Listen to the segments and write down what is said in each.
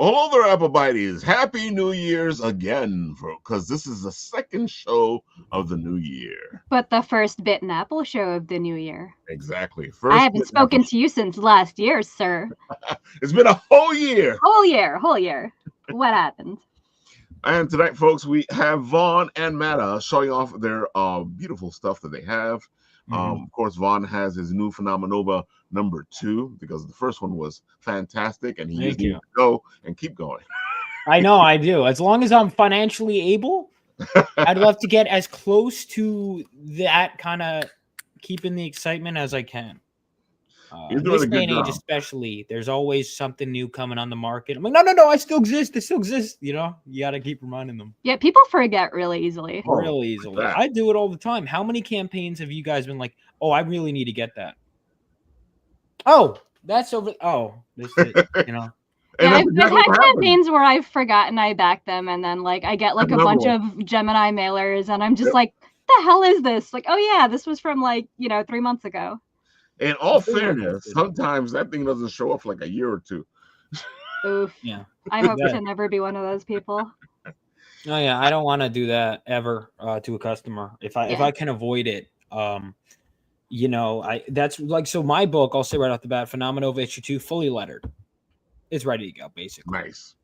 Hello there, Applebites. Happy New Year's again, because this is the second show of the new year. But the first Bitten Apple show of the new year. Exactly. I haven't spoken to you since last year, sir. It's been a whole year. Whole year. What happened? And tonight, folks, we have Vaughn and Matta showing off their beautiful stuff that they have. Of course, Vaughn has his new Phenomenova #2 because the first one was fantastic, and he needs to go and keep going. I know, I do. As long as I'm financially able, I'd love to get as close to that kind of keeping the excitement as I can. In this day and age, especially, there's always something new coming on the market. I'm like, no, I still exist. You know, you got to keep reminding them. Yeah, people forget really easily. Really easily. I do it all the time. How many campaigns have you guys been like, oh, I really need to get that? Oh, that's over. Oh, this is, you know. Yeah, I've had campaigns where I've forgotten I backed them, and then like I get like a bunch of Gemini mailers, and I'm just like, the hell is this? Like, oh yeah, this was from like 3 months ago. In all fairness, sometimes that thing doesn't show up for like a year or two. Oof. Yeah. I hope to never be one of those people. Oh yeah, I don't want to do that ever to a customer. If I can avoid it, that's like, so my book, I'll say right off the bat, Phenomenova issue 2, fully lettered. It's ready to go, basically. Nice.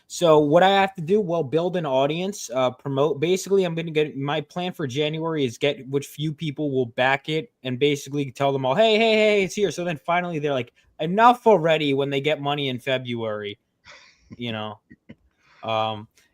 So what I have to do, build an audience, promote. Basically, I'm going to get, my plan for January is get which few people will back it and basically tell them all, hey, it's here. So then finally they're like, enough already, when they get money in February,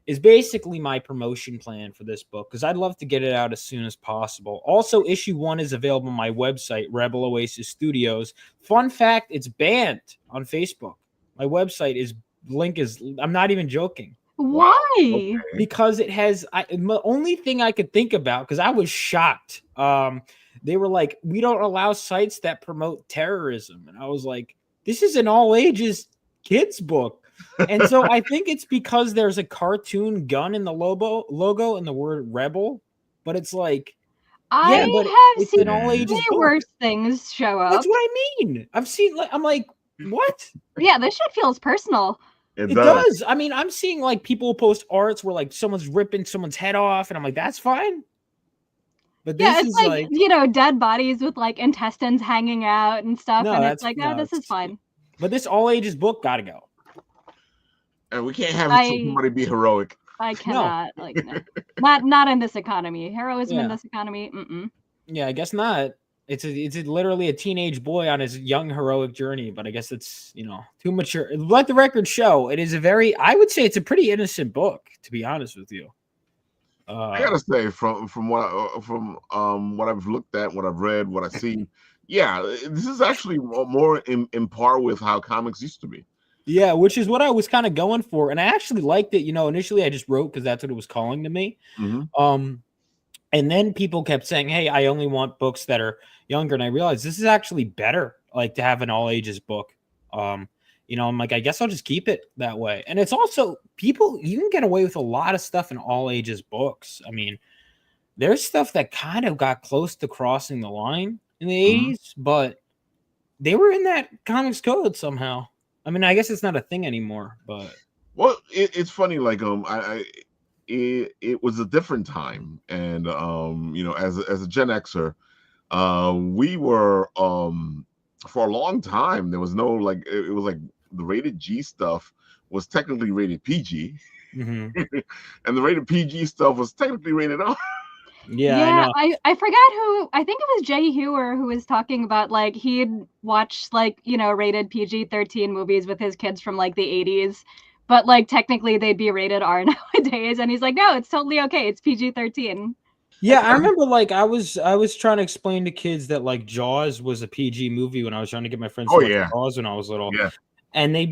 is basically my promotion plan for this book, because I'd love to get it out as soon as possible. Also, issue 1 is available on my website, Rebel Oasis Studios. Fun fact, it's banned on Facebook. My website link is, I'm not even joking. Why? Okay. Because it has, the only thing I could think about, because I was shocked. They were like, we don't allow sites that promote terrorism. And I was like, this is an all ages kids book. And so I think it's because there's a cartoon gun in the logo and the word rebel, but it's like, I have seen way worse things show up. That's what I mean. I'm like, what? Yeah, this shit feels personal. It does. I mean, I'm seeing like people post arts where like someone's ripping someone's head off, and I'm like, that's fine. But this is like dead bodies with like intestines hanging out and stuff, and it's like, this is fine. But this all ages book gotta go. And we can't have somebody be heroic. I cannot. No. Not in this economy. Heroism in this economy. Yeah, I guess not. It's literally a teenage boy on his young heroic journey, but I guess it's too mature. Let the record show, it is I would say it's a pretty innocent book, to be honest with you. I gotta say, from what I've looked at, what I've read, what I've seen, this is actually more in par with how comics used to be. Yeah, which is what I was kind of going for, and I actually liked it. Initially I just wrote because that's what it was calling to me. And then people kept saying, hey, I only want books that are younger. And I realized this is actually better, like to have an all ages book. I'm like, I guess I'll just keep it that way. And it's also you can get away with a lot of stuff in all ages books. I mean, there's stuff that kind of got close to crossing the line in the 80s, but they were in that comics code somehow. I mean, I guess it's not a thing anymore, but. Well, it's funny. Like, it was a different time, and as a Gen Xer, we were for a long time there was no it was like the rated G stuff was technically rated PG, and the rated PG stuff was technically rated R. Yeah, I forgot who. I think it was Jay Hewer who was talking about like he'd watched rated PG-13 movies with his kids from like the 80s. But like technically they'd be rated R nowadays, and he's like, no, it's totally okay. It's PG-13. Yeah, I remember like I was trying to explain to kids that like Jaws was a PG movie when I was trying to get my friends to watch Jaws when I was little. Yeah. And it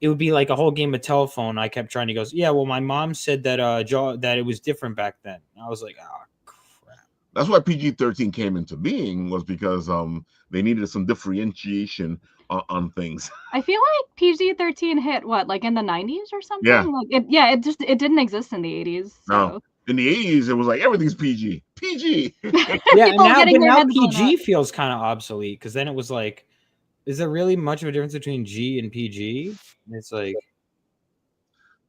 would be like a whole game of telephone. I kept trying to go, yeah, well, my mom said that that it was different back then. I was like, oh crap. That's why PG-13 came into being, was because they needed some differentiation on things. I feel like PG-13 hit like in the 90s or something. Yeah, it didn't exist in the 80s. So. No, in the 80s it was like everything's PG. Yeah, but now PG feels kind of obsolete, because then it was like, is there really much of a difference between G and PG? It's like,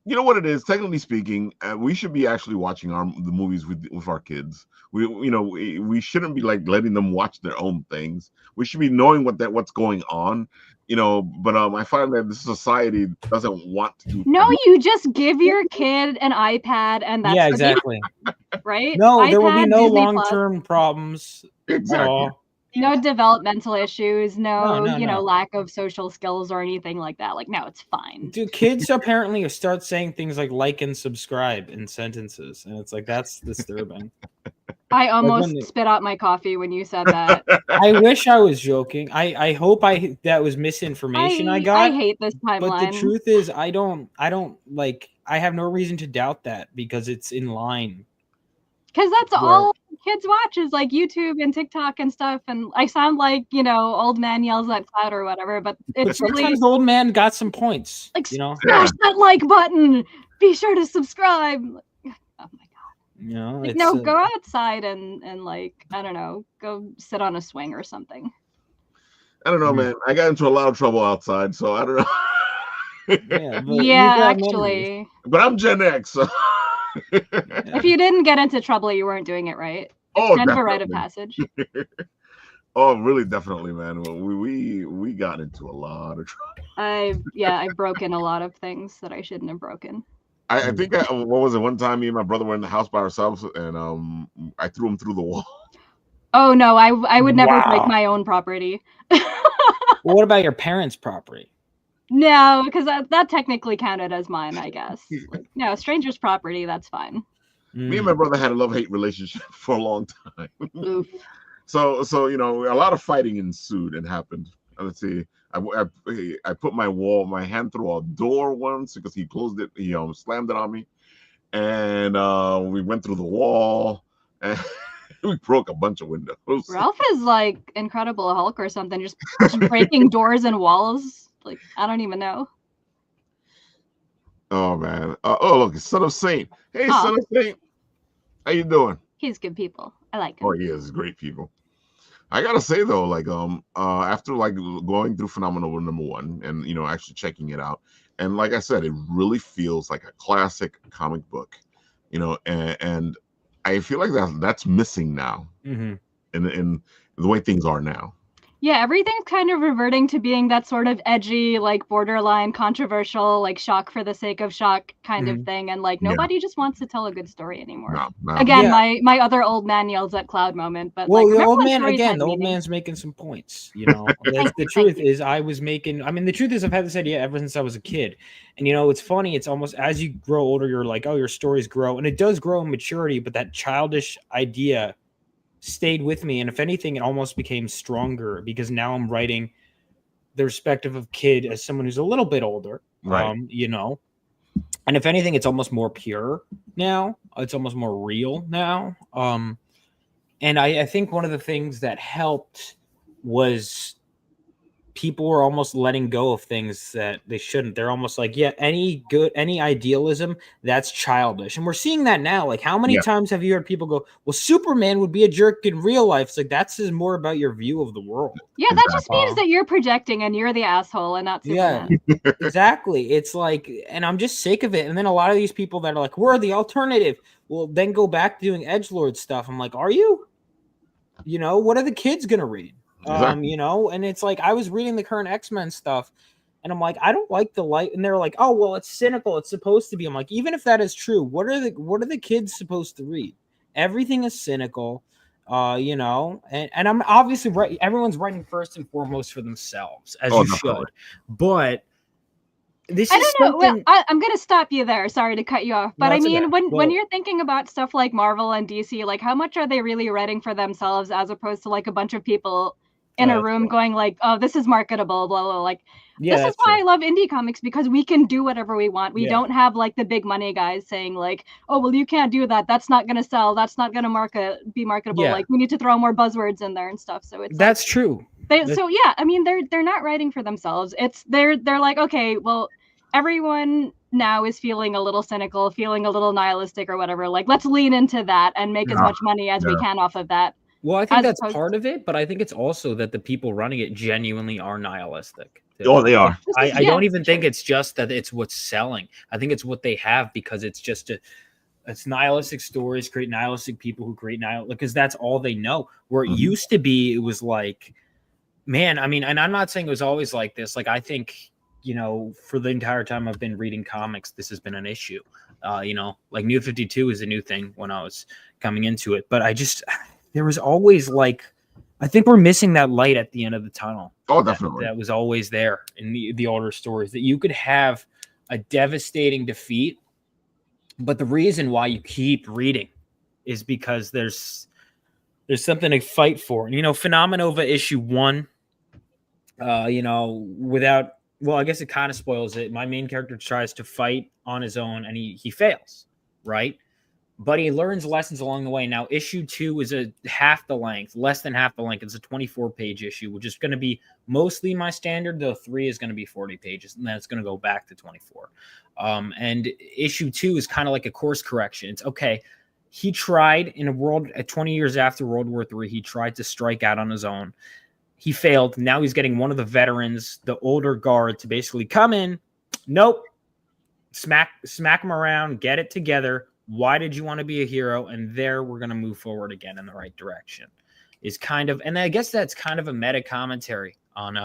You know what it is? Technically speaking, we should be actually watching the movies with our kids. We shouldn't be like letting them watch their own things. We should be knowing what's going on. But I find that this society doesn't want to do. No, you just give your kid an iPad, and that's exactly right. No, iPad, there will be no Disney long-term problems Exactly. at all. No developmental issues, no, No. lack of social skills or anything like that. Like, no, it's fine. Dude, kids apparently start saying things like and subscribe in sentences, and it's like, that's disturbing. I almost spit out my coffee when you said that. I wish I was joking. I hope that was misinformation I got. I hate this timeline. But the truth is, I don't like. I have no reason to doubt that because it's in line. Because that's all kids watch is like YouTube and TikTok and stuff. And I sound like, old man yells at cloud or whatever, but it's sometimes really old man got some points. Like, smash that like button. Be sure to subscribe. Oh my God. Go outside and like, I don't know, go sit on a swing or something. I don't know, man. I got into a lot of trouble outside, so I don't know. Actually. But I'm Gen X, so. If you didn't get into trouble, you weren't doing it right. It's kind of a rite of passage. Oh, really? Definitely, man. We got into a lot of trouble. I've broken a lot of things that I shouldn't have broken. I think what was it? One time, me and my brother were in the house by ourselves, and I threw him through the wall. Oh no, I would never break my own property. Well, what about your parents' property? No, because that technically counted as mine, I guess. Like, no, stranger's property, that's fine. Me and my brother had a love-hate relationship for a long time. Oof. So a lot of fighting ensued and happened. Let's see. I put my hand through a door once because he closed it. He slammed it on me, and we went through the wall, and we broke a bunch of windows. Ralph is like Incredible Hulk or something, just breaking doors and walls. Like, I don't even know. Oh man! Look, Son of Saint. Hey, Son of Saint, how you doing? He's good people. I like him. Oh, he is great people. I gotta say though, like after like going through Phenomenova #1 and actually checking it out, and like I said, it really feels like a classic comic book, and I feel like that's missing now in the way things are now. Yeah, everything's kind of reverting to being that sort of edgy, like borderline controversial, like shock for the sake of shock kind of thing. And like nobody just wants to tell a good story anymore. No. Again, my other old man yells at cloud moment. But well, like, the old man's making some points. The truth is the truth is I've had this idea ever since I was a kid. And it's funny, it's almost as you grow older, you're like, oh, your stories grow. And it does grow in maturity, but that childish idea stayed with me, and if anything, it almost became stronger because now I'm writing the perspective of kid as someone who's a little bit older, right? And if anything, it's almost more pure now. It's almost more real now. And I think one of the things that helped was people were almost letting go of things that they shouldn't. They're almost like, any idealism, that's childish. And we're seeing that now. Like, how many times have you heard people go, well, Superman would be a jerk in real life? It's like, that's more about your view of the world. Yeah, that just means that you're projecting and you're the asshole and not Superman. Yeah, exactly. It's like, and I'm just sick of it. And then a lot of these people that are like, we're the alternative, will then go back to doing edgelord stuff. I'm like, are you? What are the kids going to read? Exactly. And it's like I was reading the current X-Men stuff and I'm like, I don't like the light, and they're like, oh well, it's cynical, it's supposed to be. I'm like, even if that is true, what are the kids supposed to read? Everything is cynical, and I'm obviously right, everyone's writing first and foremost for themselves, as you should. But this I don't know. Well, I'm gonna stop you there. Sorry to cut you off, but I mean, when you're thinking about stuff like Marvel and DC, like how much are they really writing for themselves as opposed to like a bunch of people in a room going like, oh, this is marketable, blah blah. Like, this is why I love indie comics, because we can do whatever we want. We don't have like the big money guys saying like, oh well, you can't do that. That's not gonna sell. That's not gonna be marketable. Yeah. Like, we need to throw more buzzwords in there and stuff. So it's that's true. I mean, they're not writing for themselves. They're like, okay, well, everyone now is feeling a little cynical, feeling a little nihilistic or whatever. Like, let's lean into that and make as much money as we can off of that. Well, I think that's part of it, but I think it's also that the people running it genuinely are nihilistic. too. Oh, they are. I don't even think it's just that it's what's selling. I think it's what they have, because it's just it's nihilistic stories, create nihilistic people who create because that's all they know. Where it used to be, it was like, man, I mean, and I'm not saying it was always like this. Like, I think, for the entire time I've been reading comics, this has been an issue. Like New 52 is a new thing when I was coming into it. But there was always like, I think we're missing that light at the end of the tunnel. Oh, definitely. That was always there in the older stories, that you could have a devastating defeat, but the reason why you keep reading is because there's something to fight for. And, Phenomenova issue 1, I guess it kind of spoils it. My main character tries to fight on his own and he fails, right? But he learns lessons along the way. Now, issue 2 is less than half the length. It's a 24-page issue, which is going to be mostly my standard. The 3 is going to be 40 pages, and then it's going to go back to 24. And issue 2 is kind of like a course correction. It's okay. He tried in a world at 20 years after World War III, he tried to strike out on his own. He failed. Now he's getting one of the veterans, the older guard, to basically come in. Nope. Smack him around, get it together. Why did you want to be a hero? And there we're going to move forward again in the right direction. And I guess that's kind of a meta commentary on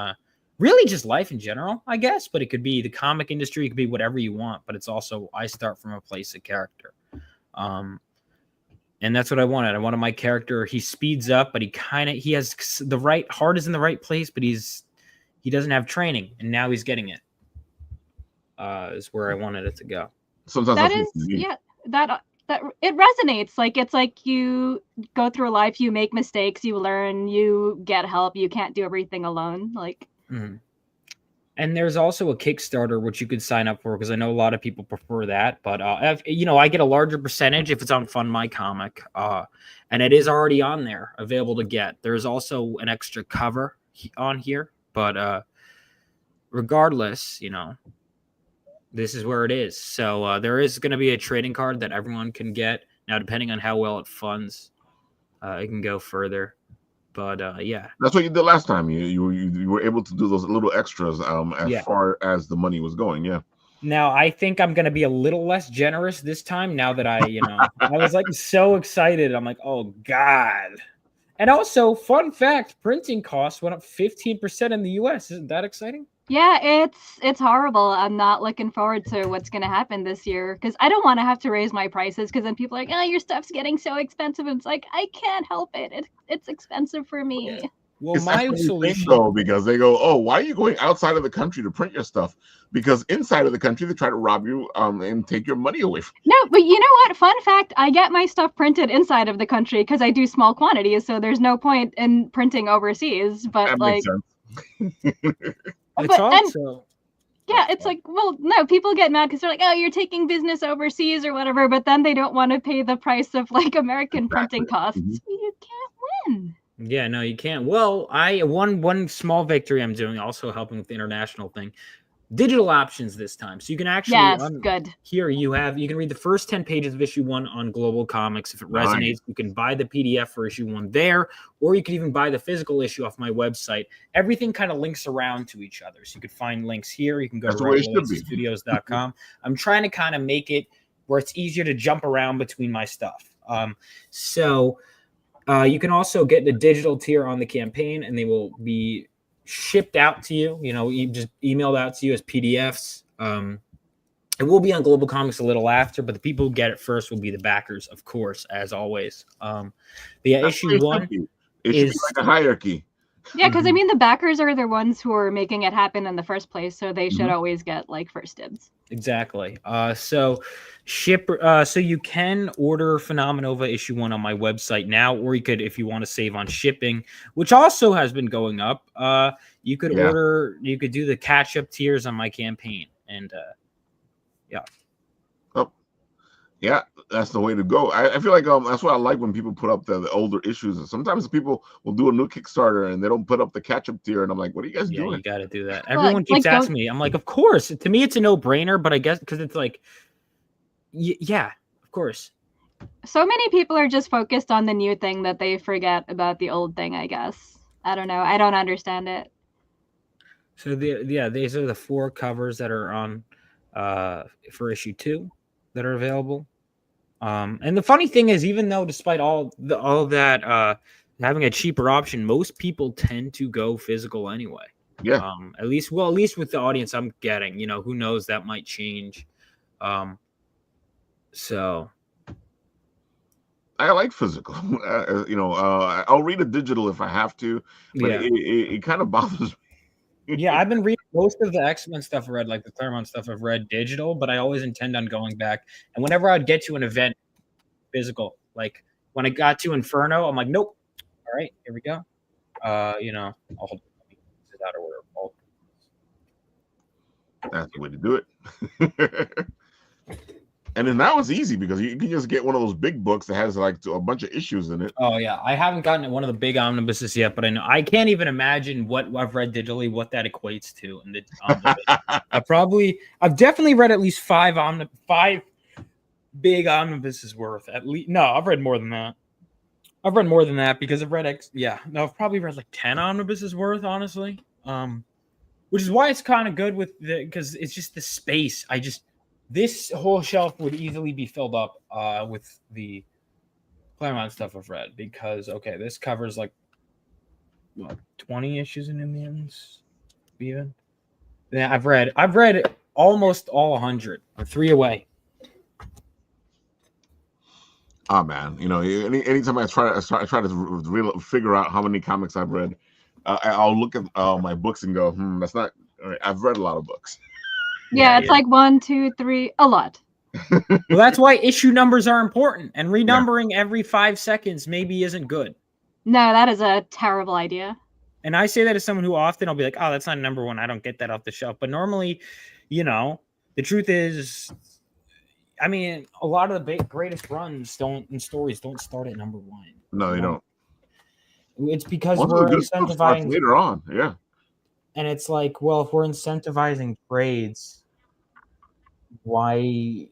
really just life in general, I guess. But it could be the comic industry. It could be whatever you want. But it's also, I start from a place of character. And that's what I wanted. I wanted my character. He speeds up, but he has the right, heart is in the right place, but he doesn't have training. And now he's getting it. Is where I wanted it to go. Sometimes that it resonates. Like, it's like you go through life, you make mistakes, you learn, you get help, you can't do everything alone. Like, And there's also a Kickstarter which you could sign up for, because I know a lot of people prefer that. But I get a larger percentage if it's on Fund My Comic, and it is already on there, available to get. There's also an extra cover on here, but regardless, this is where it is. So there is going to be a trading card that everyone can get. Now, depending on how well it funds, it can go further. But yeah, that's what you did last time. You were able to do those little extras as far as the money was going. Yeah. Now I think I'm going to be a little less generous this time. Now that I was like so excited. I'm like, oh God. And also, fun fact: printing costs went up 15% in the U.S. Isn't that exciting? Yeah, it's horrible. I'm not looking forward to what's going to happen this year, because I don't want to have to raise my prices, because then people are like, oh, your stuff's getting so expensive. And it's like, I can't help it. It's expensive for me. Yeah. Well, my solution, though, because they go, oh, why are you going outside of the country to print your stuff? Because inside of the country, they try to rob you and take your money away from you. No, but you know what? Fun fact, I get my stuff printed inside of the country because I do small quantities, so there's no point in printing overseas. But that like, makes sense. It's like, well, no, people get mad because they're like, oh, you're taking business overseas or whatever, but then they don't want to pay the price of like American printing costs. You can't win. Yeah, no, you can't. Well, one small victory I'm doing, also helping with the international thing. Digital options this time, so you can actually good. Here you can read the first 10 pages of issue 1 on Global Comics. If it resonates, you can buy the PDF for issue 1 there, or you can even buy the physical issue off my website. Everything kind of links around to each other, so you could find links here. You can go to studios.com. I'm trying to kind of make it where it's easier to jump around between my stuff. So you can also get the digital tier on the campaign, and they will be shipped out to you, just emailed out to you as PDFs. It will be on Global Comics a little after, but the people who get it first will be the backers, of course, as always. But yeah, issue 1 is like a hierarchy. Yeah, because I mean, the backers are the ones who are making it happen in the first place, so they should always get like first dibs. Exactly. So you can order Phenomenova issue 1 on my website now, or you could, if you want to save on shipping, which also has been going up, you could do the catch-up tiers on my campaign. And yeah, that's the way to go. I feel like that's what I like when people put up the older issues. And sometimes people will do a new Kickstarter and they don't put up the catch-up tier, and I'm like, what are you guys doing? You got to do that. Everyone keeps asking me. I'm like, of course. To me, it's a no-brainer, but I guess because it's like, yeah, of course. So many people are just focused on the new thing that they forget about the old thing, I guess. I don't know. I don't understand it. So these are the 4 covers that are on for issue 2 that are available. And the funny thing is, even though despite all that having a cheaper option, most people tend to go physical anyway. Yeah. At least with the audience I'm getting, who knows, that might change. So I like physical. I'll read a digital if I have to, but yeah. it kind of bothers me. Yeah, I've been reading most of the X-Men stuff I read, like the Claremont stuff I've read digital, but I always intend on going back. And whenever I'd get to an event physical, like when I got to Inferno, I'm like, nope. All right, here we go. I'll hold it out or whatever. That's the way to do it. And then that was easy because you can just get one of those big books that has like a bunch of issues in it. Oh yeah, I haven't gotten one of the big omnibuses yet, but I can't even imagine what I've read digitally, what that equates to. And I've definitely read at least 5 big omnibuses worth. At least no, I've read more than that. I've read more than that because I've read I've probably read like 10 omnibuses worth, honestly. Which is why it's kind of good because it's just the space. This whole shelf would easily be filled up with the Claremont stuff I've read because this covers like 20 issues in Indians even. Yeah, I've read almost all 100. I'm 3 away. Oh man, anytime I try to figure out how many comics I've read, I'll look at my books and go, that's not. I've read a lot of books. Yeah, it's like 1, 2, 3, a lot. Well, that's why issue numbers are important, and renumbering every 5 seconds maybe isn't good. No, that is a terrible idea. And I say that as someone who often I'll be like, oh, that's not number 1. I don't get that off the shelf. But normally, the truth is, I mean, a lot of the greatest runs in stories don't start at number 1. No, they don't. It's because we're incentivizing later on. Yeah. And it's like, well, if we're incentivizing trades, why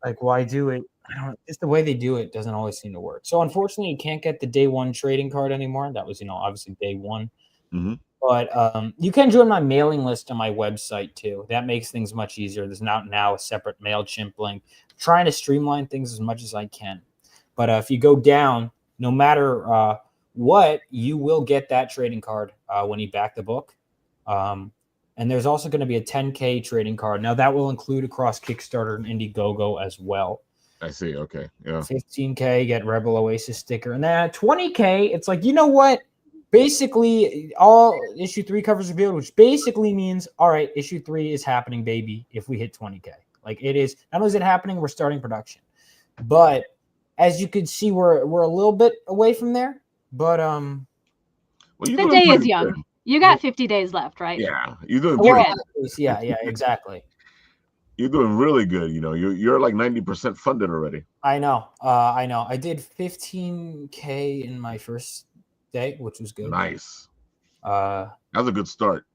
do it? I don't know. Just the way they do it doesn't always seem to work. So unfortunately, you can't get the day 1 trading card anymore. That was, obviously day 1. Mm-hmm. But you can join my mailing list on my website too. That makes things much easier. There's now a separate MailChimp link. I'm trying to streamline things as much as I can. But if you go down, no matter what, you will get that trading card when you back the book. And there's also going to be a 10K trading card. Now that will include across Kickstarter and Indiegogo as well. I see. Okay. Yeah. 15K, get Rebel Oasis sticker. And then 20K, it's like, you know what? Basically, all issue 3 covers revealed, which basically means, all right, issue 3 is happening, baby, if we hit 20K. Like it is, not only is it happening, we're starting production. But as you can see, we're a little bit away from there. But the day is young. Good. You got 50 days left, right? Yeah, you're doing great. Yeah, exactly. You're doing really good. You're like 90% funded already. I know. I did 15K in my first day, which was good. Nice. That was a good start.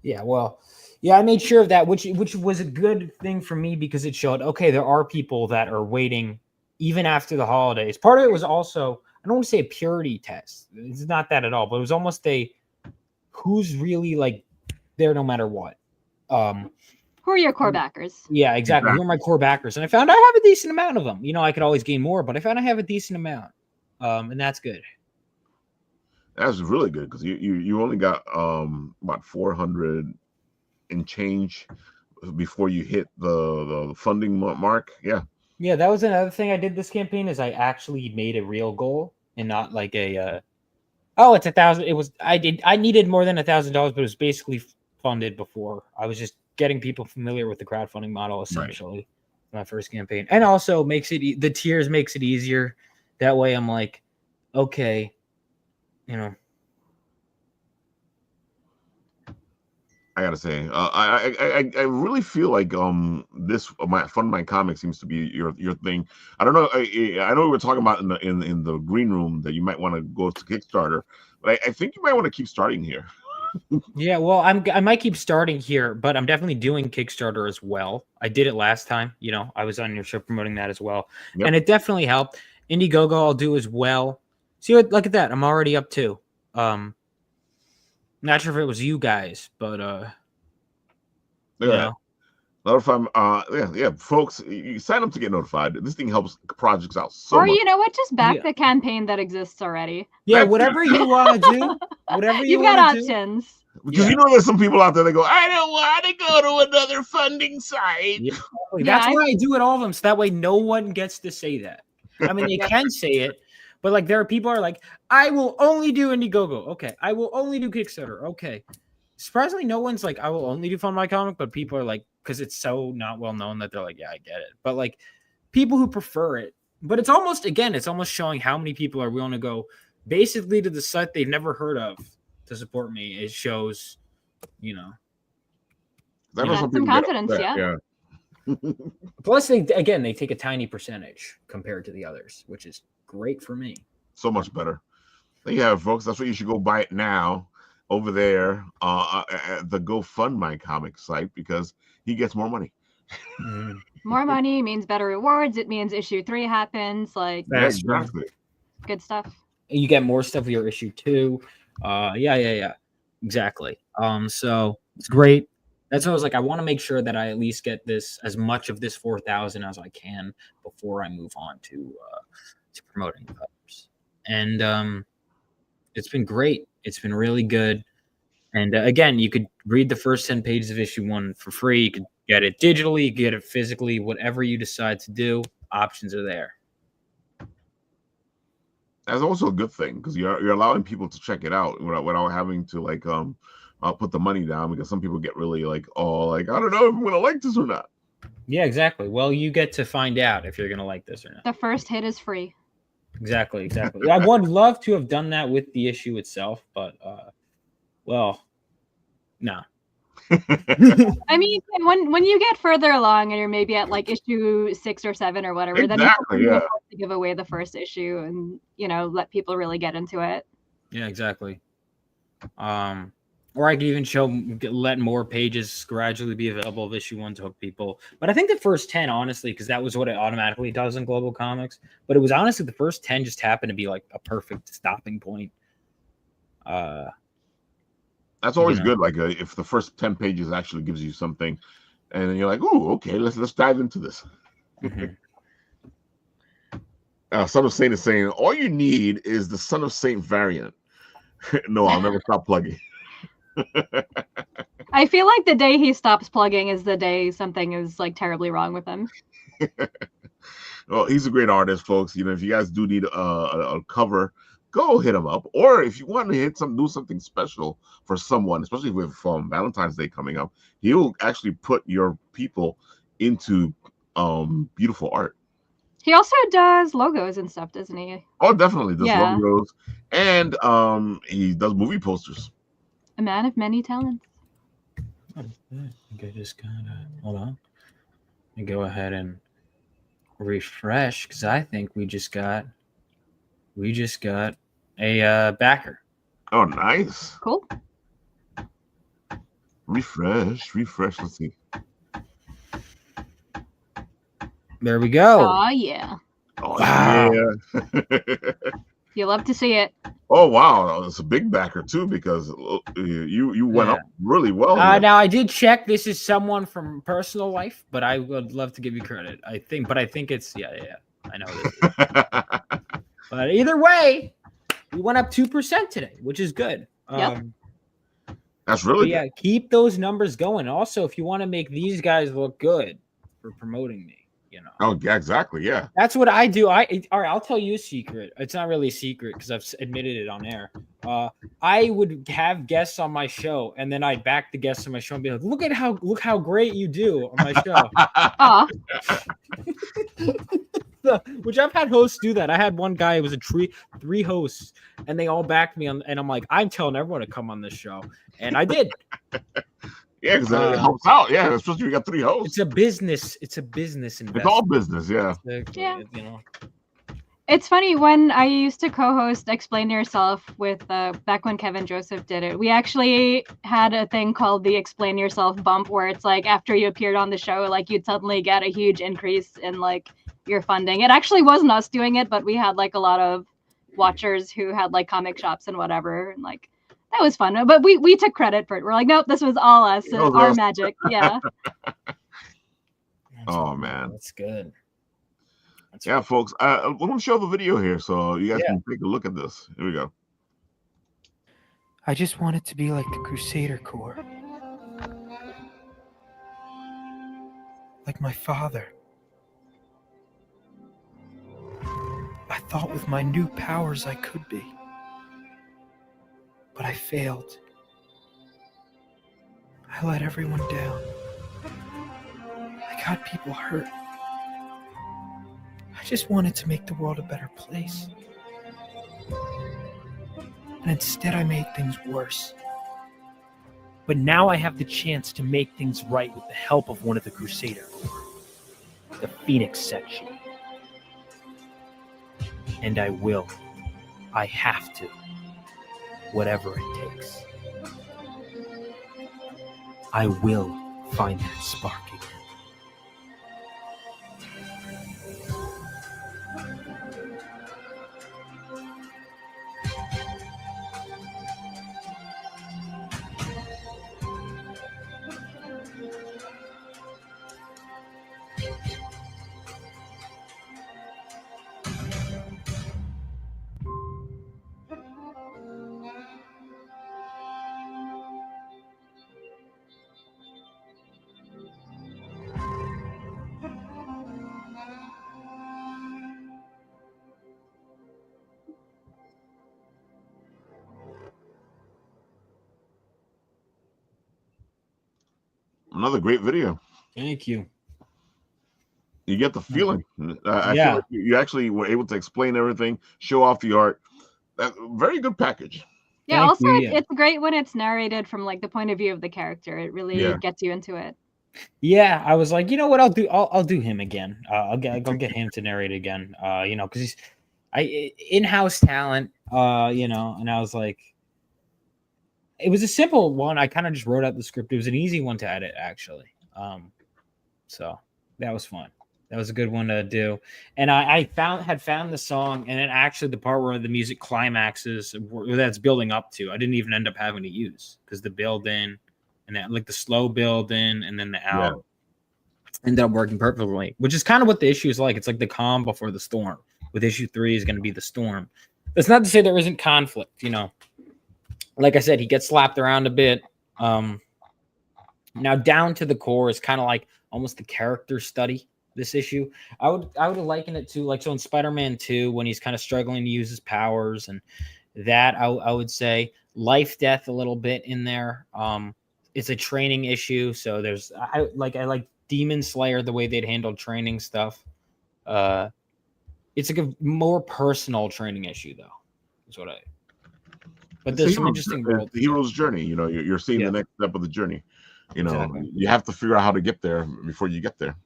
Yeah, well, yeah, I made sure of that, which was a good thing for me because it showed, there are people that are waiting even after the holidays. Part of it was also, I don't want to say a purity test. It's not that at all, but it was almost who's really like there no matter what. Who are your core backers? Yeah, exactly. Who are my core backers? And I found I have a decent amount of them. I could always gain more, but I found I have a decent amount. And that's good. That's really good because you only got about 400 and change before you hit the funding mark. Yeah. Yeah, that was another thing I did this campaign is I actually made a real goal and not like a it's 1,000. It was I needed more than $1,000, but it was basically funded before. I was just getting people familiar with the crowdfunding model essentially. Right. My first campaign. And also the tiers makes it easier. That way I'm like, okay, I gotta say, I really feel like my comic seems to be your thing. I don't know. I know we were talking about in the green room that you might want to go to Kickstarter, but I think you might want to keep starting here. Yeah, well, I might keep starting here, but I'm definitely doing Kickstarter as well. I did it last time. I was on your show promoting that as well, and it definitely helped. Indiegogo I'll do as well. See, look at that. I'm already up to. Not sure if it was you guys, but you know. Notify, yeah, folks, you sign up to get notified. This thing helps projects out so Or much. you know what? Just back the campaign that exists already. Yeah, whatever you want to do, whatever you You've got want to do. options. Because you know there's some people out there that go, I don't want to go to another funding site. Yeah, that's why I do it all of them, so that way no one gets to say that. I mean, they can say it, but like there are people who are like, I will only do Indiegogo. Okay, I will only do Kickstarter. Okay. Surprisingly, no one's like, I will only do Fund My Comic, but people are like, because it's so not well known that they're like, yeah, I get it. But like people who prefer it, but it's almost, again, it's almost showing how many people are willing to go basically to the site they've never heard of to support me. It shows, you know. Some confidence, yeah. Plus, they take a tiny percentage compared to the others, which is great for me. So much better. There you have it, folks. That's why you should go buy it now over there at the GoFundMe comic site, because he gets more money. More money means better rewards. It means issue 3 happens. Like, exactly. Good stuff. You get more stuff with your issue 2. Yeah. Exactly. So it's great. That's why I was like, I want to make sure that I at least get this, as much of this 4,000 as I can before I move on to promoting others. And it's been great. It's been really good. And again, you could read the first 10 pages of issue 1 for free. You could get it digitally, you could get it physically, whatever you decide to do, options are there. That's also a good thing, because you're allowing people to check it out without having to like put the money down, because some people get really like, oh, like, I don't know if I'm gonna like this or not. Yeah, exactly. Well, you get to find out if you're gonna like this or not. The first hit is free. Exactly. I would love to have done that with the issue itself, but well, no. I mean, when you get further along and you're maybe at like issue 6 or 7 or whatever, then you have to give away the first issue and, you know, let people really get into it. Yeah, exactly. Or I could even let more pages gradually be available of issue 1 to hook people. But I think the first 10, honestly, because that was what it automatically does in Global Comics. But it was honestly the first 10 just happened to be like a perfect stopping point. That's always good. Like if the first 10 pages actually gives you something, and then you're like, "Oh, okay, let's dive into this." Son of Saint is saying, all you need is the Son of Saint variant. No, I'll never stop plugging. I feel like the day he stops plugging is the day something is like terribly wrong with him. Well, he's a great artist, folks. You know, if you guys do need a cover, go hit him up. Or if you want to do something special for someone, especially with Valentine's Day coming up, he'll actually put your people into beautiful art. He also does logos and stuff, doesn't he? Oh, definitely does logos, and he does movie posters. A man of many talents. I think I just gotta hold on. Let me go ahead and refresh, because I think we just got a backer. Oh, nice. Cool. Refresh. Let's see. There we go. Oh, yeah. Oh, wow. Yeah. You love to see it. Oh, wow. It's a big backer, too, because you went up really well. Now, I did check. This is someone from personal life, but I would love to give you credit. I think it's, yeah. I know this is. But either way, we went up 2% today, which is good. Yep. That's really good. Yeah, keep those numbers going. Also, if you want to make these guys look good for promoting me, you know. Oh, yeah, exactly. Yeah. That's what I do. All right, I'll tell you a secret. It's not really a secret because I've admitted it on air. I would have guests on my show, and then I'd back the guests on my show and be like, look how great you do on my show. Which I've had hosts do that. I had one guy, it was three hosts, and they all backed me on, and I'm like, I'm telling everyone to come on this show. And I did. Yeah, because it helps out. Yeah, especially if you got 3 hosts. It's a business investment. It's all business, yeah. Yeah. You know. It's funny, when I used to co-host Explain Yourself with back when Kevin Joseph did it, we actually had a thing called the Explain Yourself bump, where it's like after you appeared on the show, like you'd suddenly get a huge increase in like your funding. It actually wasn't us doing it, but we had like a lot of watchers who had like comic shops and whatever, and like that was fun. But we took credit for it. We're like, nope, this was all us, our magic. Yeah. Oh man, that's good. Yeah, folks, I'm going to show the video here so you guys can take a look at this. Here we go. I just want it to be like the Crusader Corps. Like my father. I thought with my new powers I could be. But I failed. I let everyone down. I got people hurt. I just wanted to make the world a better place. And instead I made things worse. But now I have the chance to make things right with the help of one of the Crusader Corps. The Phoenix section. And I will. I have to. Whatever it takes. I will find that spark again. Another great video. Thank you. You get the feeling. I feel like you actually were able to explain everything, show off the art. Very good package. Yeah. Also, it's great when it's narrated from like the point of view of the character. It really gets you into it. Yeah, I was like, you know what, I'll do him again. I'll get him to narrate again. You know, because he's in-house talent. You know, and I was like, it was a simple one. I kind of just wrote out the script. It was an easy one to edit, actually. So that was fun. That was a good one to do. And I had found the song, and then actually the part where the music climaxes, that's building up to, I didn't even end up having to use, because the build in and that, like the slow build in and then the out ended up working perfectly, which is kind of what the issue is like. It's like the calm before the storm. With issue 3 is going to be the storm. That's not to say there isn't conflict, you know. Like I said, he gets slapped around a bit. Now down to the core is kind of like almost the character study. This issue, I would liken it to, like, so in Spider-Man 2 when he's kind of struggling to use his powers, and that I would say life death a little bit in there. It's a training issue, so there's I like Demon Slayer, the way they'd handled training stuff. It's like a more personal training issue, though. Is what I. But there's some interesting world. The hero's journey, you know, you're seeing the next step of the journey. You know, you have to figure out how to get there before you get there,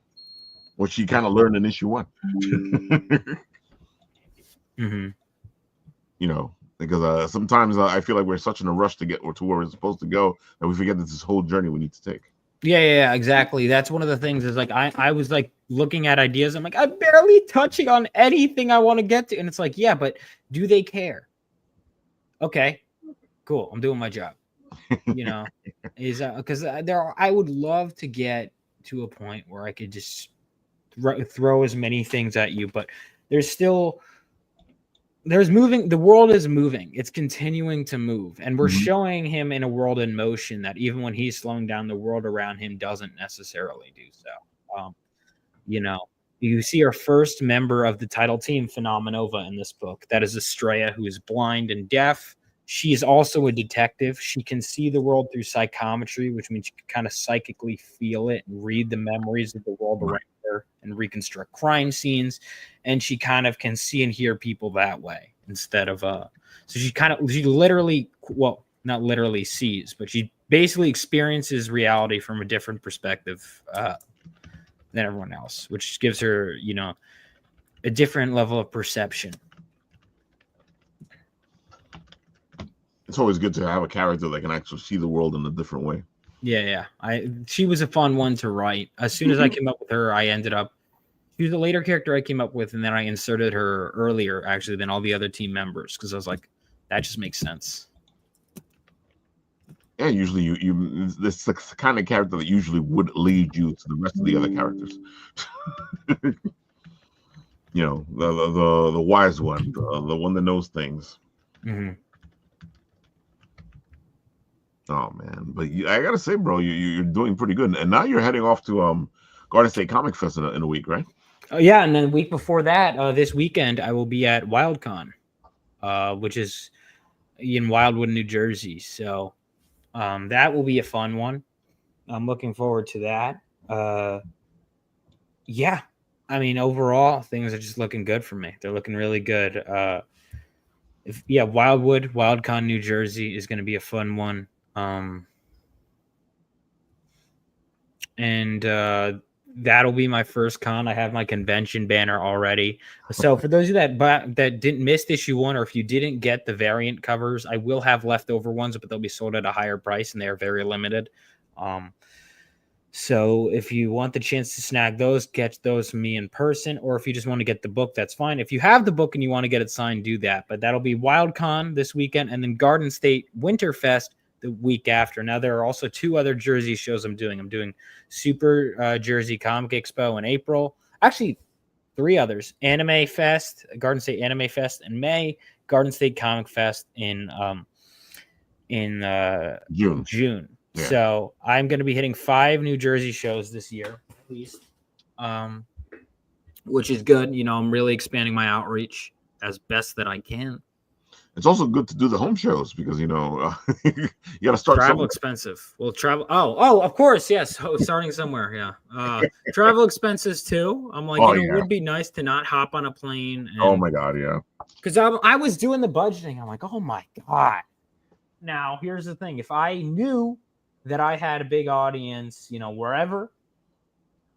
which you kind of learned in issue 1. Mm-hmm. You know, because sometimes I feel like we're such in a rush to get to where we're supposed to go that we forget that this whole journey we need to take. Yeah, exactly. That's one of the things is like I was like looking at ideas. I'm like, I'm barely touching on anything I want to get to. And it's like, yeah, but do they care? Okay, cool. I'm doing my job. You know, is because I would love to get to a point where I could just throw as many things at you, but there's moving. The world is moving. It's continuing to move, and we're showing him in a world in motion that even when he's slowing down, the world around him doesn't necessarily do so. You know, you see our first member of the title team, Phenomenova, in this book. That is Estrella, who is blind and deaf. She is also a detective. She can see the world through psychometry, which means she can kind of psychically feel it and read the memories of the world around her and reconstruct crime scenes. And she kind of can see and hear people that way instead of so she literally, well, not literally sees, but she basically experiences reality from a different perspective than everyone else, which gives her, you know, a different level of perception. It's always good to have a character that can actually see the world in a different way. Yeah. She was a fun one to write. As soon as I came up with her, she was a later character I came up with, and then I inserted her earlier, actually, than all the other team members, because I was like, that just makes sense. And usually you this is the kind of character that usually would lead you to the rest of the other characters. You know, the wise one, the one that knows things. Mm-hmm. Oh man, but I gotta say, bro, you're doing pretty good, and now you're heading off to Garden State Comic Fest in a week, right? Oh yeah, and then the week before that, this weekend I will be at WildCon, which is in Wildwood, New Jersey. So that will be a fun one. I'm looking forward to that. Yeah, I mean, overall things are just looking good for me. They're looking really good. WildCon, New Jersey is going to be a fun one. And that'll be my first con. I have my convention banner already. So for those of you that didn't miss issue 1, or if you didn't get the variant covers, I will have leftover ones, but they'll be sold at a higher price and they are very limited. So if you want the chance to snag those, get those from me in person, or if you just want to get the book, that's fine. If you have the book and you want to get it signed, do that. But that'll be WildCon this weekend, and then Garden State Winterfest the week after. Now, there are also 2 other Jersey shows I'm doing. I'm doing Super Jersey Comic Expo in April. Actually, 3 others. Anime Fest, Garden State Anime Fest in May, Garden State Comic Fest in June. Yeah. So I'm going to be hitting 5 New Jersey shows this year, at least, which is good. You know, I'm really expanding my outreach as best that I can. It's also good to do the home shows because, you know, you got to start travel somewhere. Expensive. Well, travel. Oh, of course. Yes. Starting somewhere. Yeah. Travel expenses too. I'm like, it would be nice to not hop on a plane. And, oh my God. Yeah. Because I was doing the budgeting. I'm like, oh my God. Now, here's the thing. If I knew that I had a big audience, you know, wherever,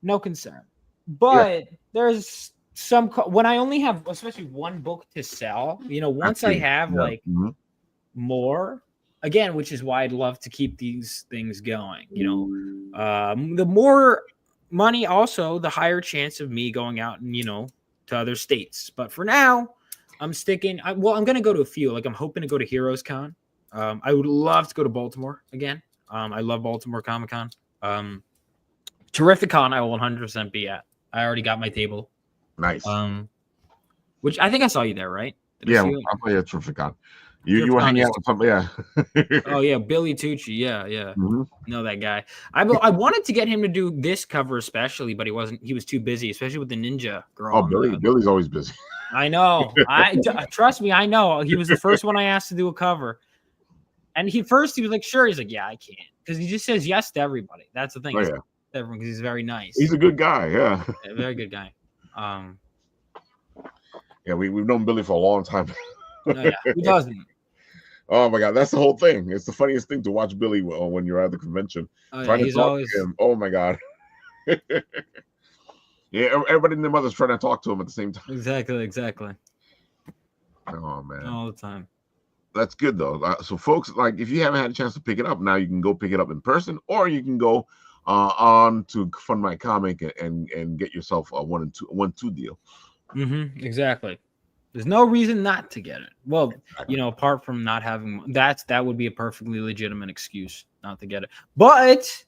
no concern. But there's some, when I only have especially 1 book to sell, you know, once I have more, again, which is why I'd love to keep these things going, you know, the more money, also the higher chance of me going out and, you know, to other states. But for now, I'm sticking. I'm going to go to a few. Like, I'm hoping to go to Heroes Con. I would love to go to Baltimore again. I love Baltimore Comic Con. Terrific Con, I will 100% be at. I already got my table. Nice. Which I think I saw you there, right? I saw you at Terrific Con. You were hanging out with somebody, yeah. Oh yeah, Billy Tucci, yeah. Mm-hmm. Know that guy. I wanted to get him to do this cover especially, but he wasn't. He was too busy, especially with the Ninja Girl. Oh, Billy's always busy. I know. Trust me, I know. He was the first one I asked to do a cover. And he was like, sure. He's like, yeah, I can't. Because he just says yes to everybody. That's the thing. Oh, yeah. Everyone, because he's very nice. He's a good guy, yeah. Very good guy. Yeah, we've known Billy for a long time. No, yeah. Who doesn't? Oh my God, that's the whole thing. It's the funniest thing to watch Billy when you're at the convention. Trying to talk to him. Oh my God. Yeah, everybody and their mother's trying to talk to him at the same time. Exactly. Oh man. All the time. That's good though. So folks, like, if you haven't had a chance to pick it up, now you can go pick it up in person, or you can go on to Fund My Comic and get yourself a 1-2 deal. Mm-hmm, exactly. There's no reason not to get it. Well, you know, apart from not having that would be a perfectly legitimate excuse not to get it. But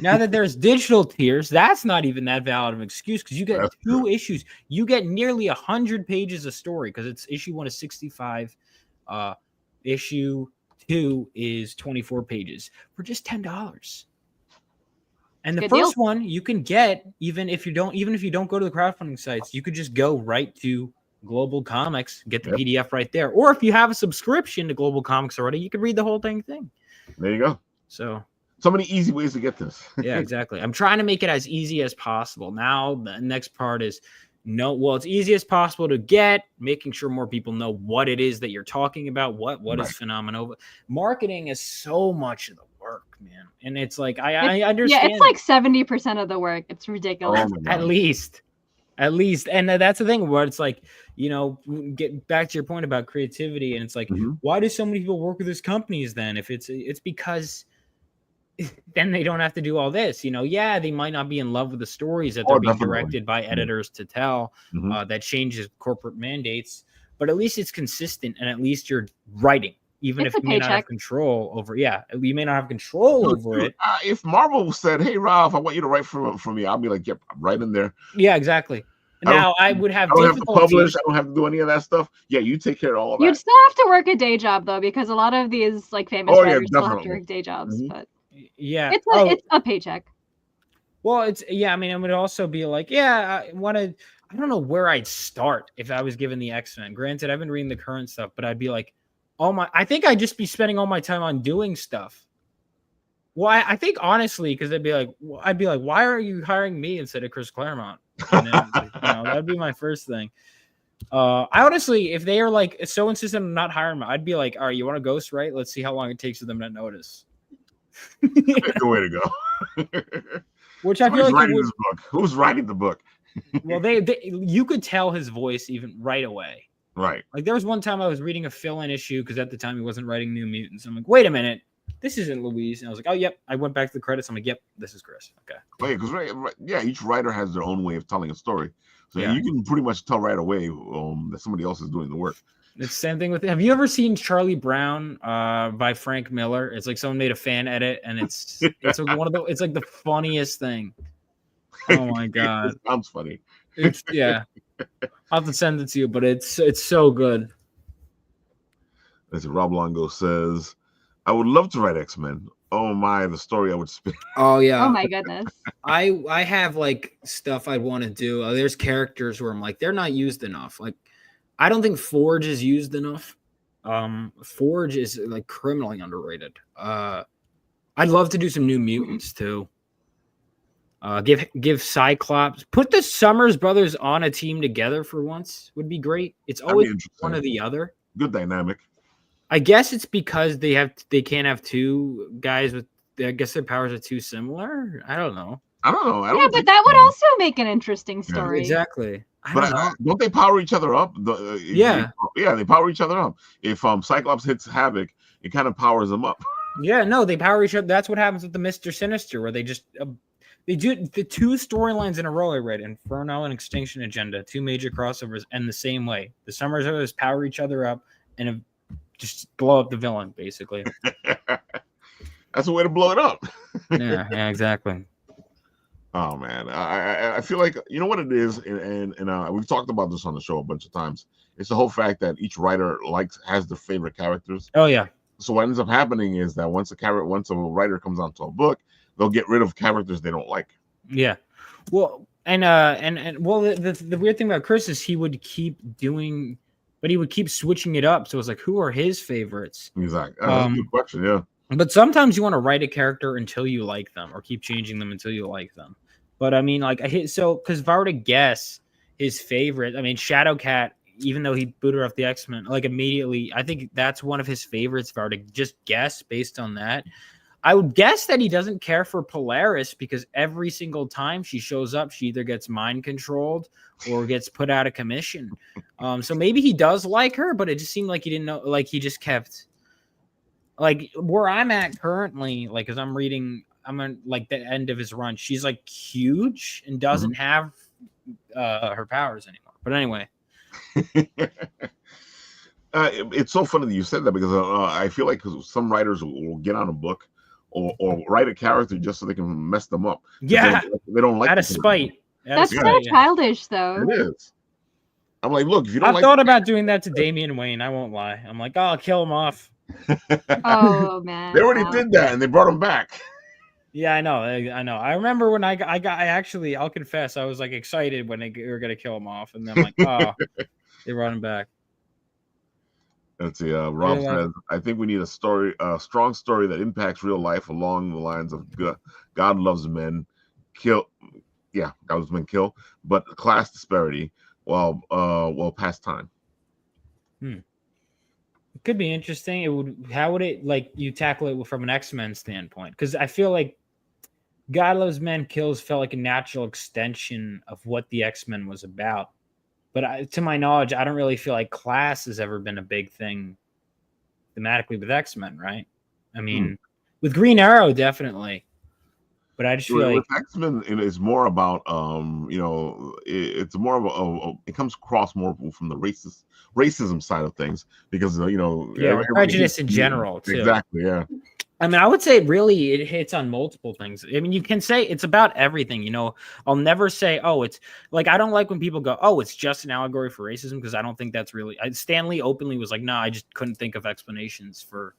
now that there's digital tiers, that's not even that valid of an excuse, because you get 2 issues. You get nearly 100 pages of story, because it's issue 1 is 65. Issue 2 is 24 pages for just $10. And the first one you can get even if you don't go to the crowdfunding sites. You could just go right to Global Comics, get the PDF right there. Or if you have a subscription to Global Comics already, you can read the whole thing. There you go. So many easy ways to get this. Yeah, exactly. I'm trying to make it as easy as possible. Now the next part is it's easy as possible to get, making sure more people know what it is that you're talking about. What is Phenomenova? Marketing is so much of the work, man. And it's like, I understand. Yeah, it's like 70% of the work. It's ridiculous. Oh, at least. And that's the thing where it's like, you know, get back to your point about creativity. And it's like, why do so many people work with these companies then? If it's because then they don't have to do all this, you know. Yeah, they might not be in love with the stories that they're being directed by editors to tell. That changes corporate mandates, but at least it's consistent, and at least you're writing. even It's if a you may not have paycheck. control over. Yeah, you may not have control over it. If Marvel said, "Hey, Ralph, I want you to write for me," I'll be like, "Yep, I'm right in there." Yeah, exactly. Now I would have I don't have to publish. difficulties. I don't have to do any of that stuff. Yeah, you take care of all of You'd that. still have to work a day job though, because a lot of these like famous Oh, yeah, writers still have to definitely. work day jobs. But Yeah. it's a paycheck. Well, it's I mean, it would also be like, yeah, I don't know where I'd start if I was given the X-Men. Granted, I've been reading the current stuff, but I'd be like, I think I'd just be spending all my time on doing stuff. Well, I think honestly, because I'd be like, why are you hiring me instead of Chris Claremont? And then, that'd be my first thing. I honestly, if they are like so insistent on not hiring me, I'd be like, all right, you want to ghost, right? Let's see how long it takes for them to notice. Good way to go. Which I feel like writing this book. Who's writing the book? Well, you could tell his voice even right away. Right. Like there was one time I was reading a fill-in issue because at the time he wasn't writing New Mutants. I'm like, wait a minute, this isn't Louise. And I was like, oh, yep. I went back to the credits. I'm like, yep, this is Chris. Okay. Wait, because each writer has their own way of telling a story, so Yeah. you can pretty much tell right away that somebody else is doing the work. It's the same thing with. Have you ever seen Charlie Brown by Frank Miller? It's like someone made a fan edit, and it's like it's like the funniest thing. Oh my god, It sounds funny. It's I'll have to send it to you, but it's so good. Let's see, Rob Longo says, "I would love to write X-Men. Oh my, the story I would spin." Oh yeah. Oh my goodness. I have like stuff I want to do. There's characters where I'm like, they're not used enough. Like, I don't think Forge is used enough. Forge is like criminally underrated. I'd love to do some New Mutants too. Give Cyclops, put the Summers brothers on a team together for once would be great. It's always one or the other. Good dynamic. I guess it's because they can't have two guys with. I guess their powers are too similar. I don't know. I don't know. But that would also make an interesting story. Yeah, exactly. Don't they power each other up? Yeah, they power each other up. If Cyclops hits Havoc, it kind of powers them up. Yeah, no, they power each other. That's what happens with the Mr. Sinister, where they just they do the two storylines in a row. I read Inferno and Extinction Agenda, two major crossovers, and the same way. The Summers brothers power each other up and just blow up the villain, basically. That's a way to blow it up. yeah, exactly. Oh man, I feel like you know what it is, and we've talked about this on the show a bunch of times. It's the whole fact that each writer has their favorite characters. Oh yeah. So what ends up happening is that once a writer comes onto a book, they'll get rid of characters they don't like. Yeah. Well, the weird thing about Chris is he would keep doing, but he would keep switching it up. So it's like, who are his favorites? Exactly. That's a good question. Yeah. But sometimes you want to write a character until you like them, or keep changing them until you like them. But I mean, like because if I were to guess his favorite, I mean, Shadowcat, even though he booted off the X-Men, like immediately, I think that's one of his favorites. If I were to just guess based on that, I would guess that he doesn't care for Polaris because every single time she shows up, she either gets mind controlled or gets put out of commission. So maybe he does like her, but it just seemed like he didn't know. Like he just kept. Like where I'm at currently, like as I'm reading, I'm on like the end of his run. She's like huge and doesn't have her powers anymore. But anyway, it's so funny that you said that because I feel like some writers will get on a book or write a character just so they can mess them up. Yeah, they don't like out of spite. That's kind of childish, though. It is. I'm like, look, if you don't. I've thought about doing that to Damian Wayne. I won't lie. I'm like, oh, I'll kill him off. Oh man, they already did that and they brought him back. Yeah, I know. I remember when I actually, I'll confess, I was like excited when they were gonna kill him off, and then I'm like, oh, they brought him back. Let's see. Rob says, I think we need a strong story that impacts real life along the lines of God loves men, God loves men kill, but class disparity while past time. It could be interesting. How would it like you tackle it from an X-Men standpoint? Because I feel like God Loves Men Kills felt like a natural extension of what the X-Men was about. But to my knowledge, I don't really feel like class has ever been a big thing thematically with X-Men, right? I mean, with Green Arrow, definitely. But I just feel like with X-Men, it's more about it's more of it comes across more from the racism side of things, because prejudice in general too. Exactly, yeah. I mean, I would say really it hits on multiple things. I mean, you can say it's about everything. I'll never say, oh, it's like, I don't like when people go, oh, it's just an allegory for racism, because I don't think that's really. Stan Lee openly was like, no, I just couldn't think of explanations for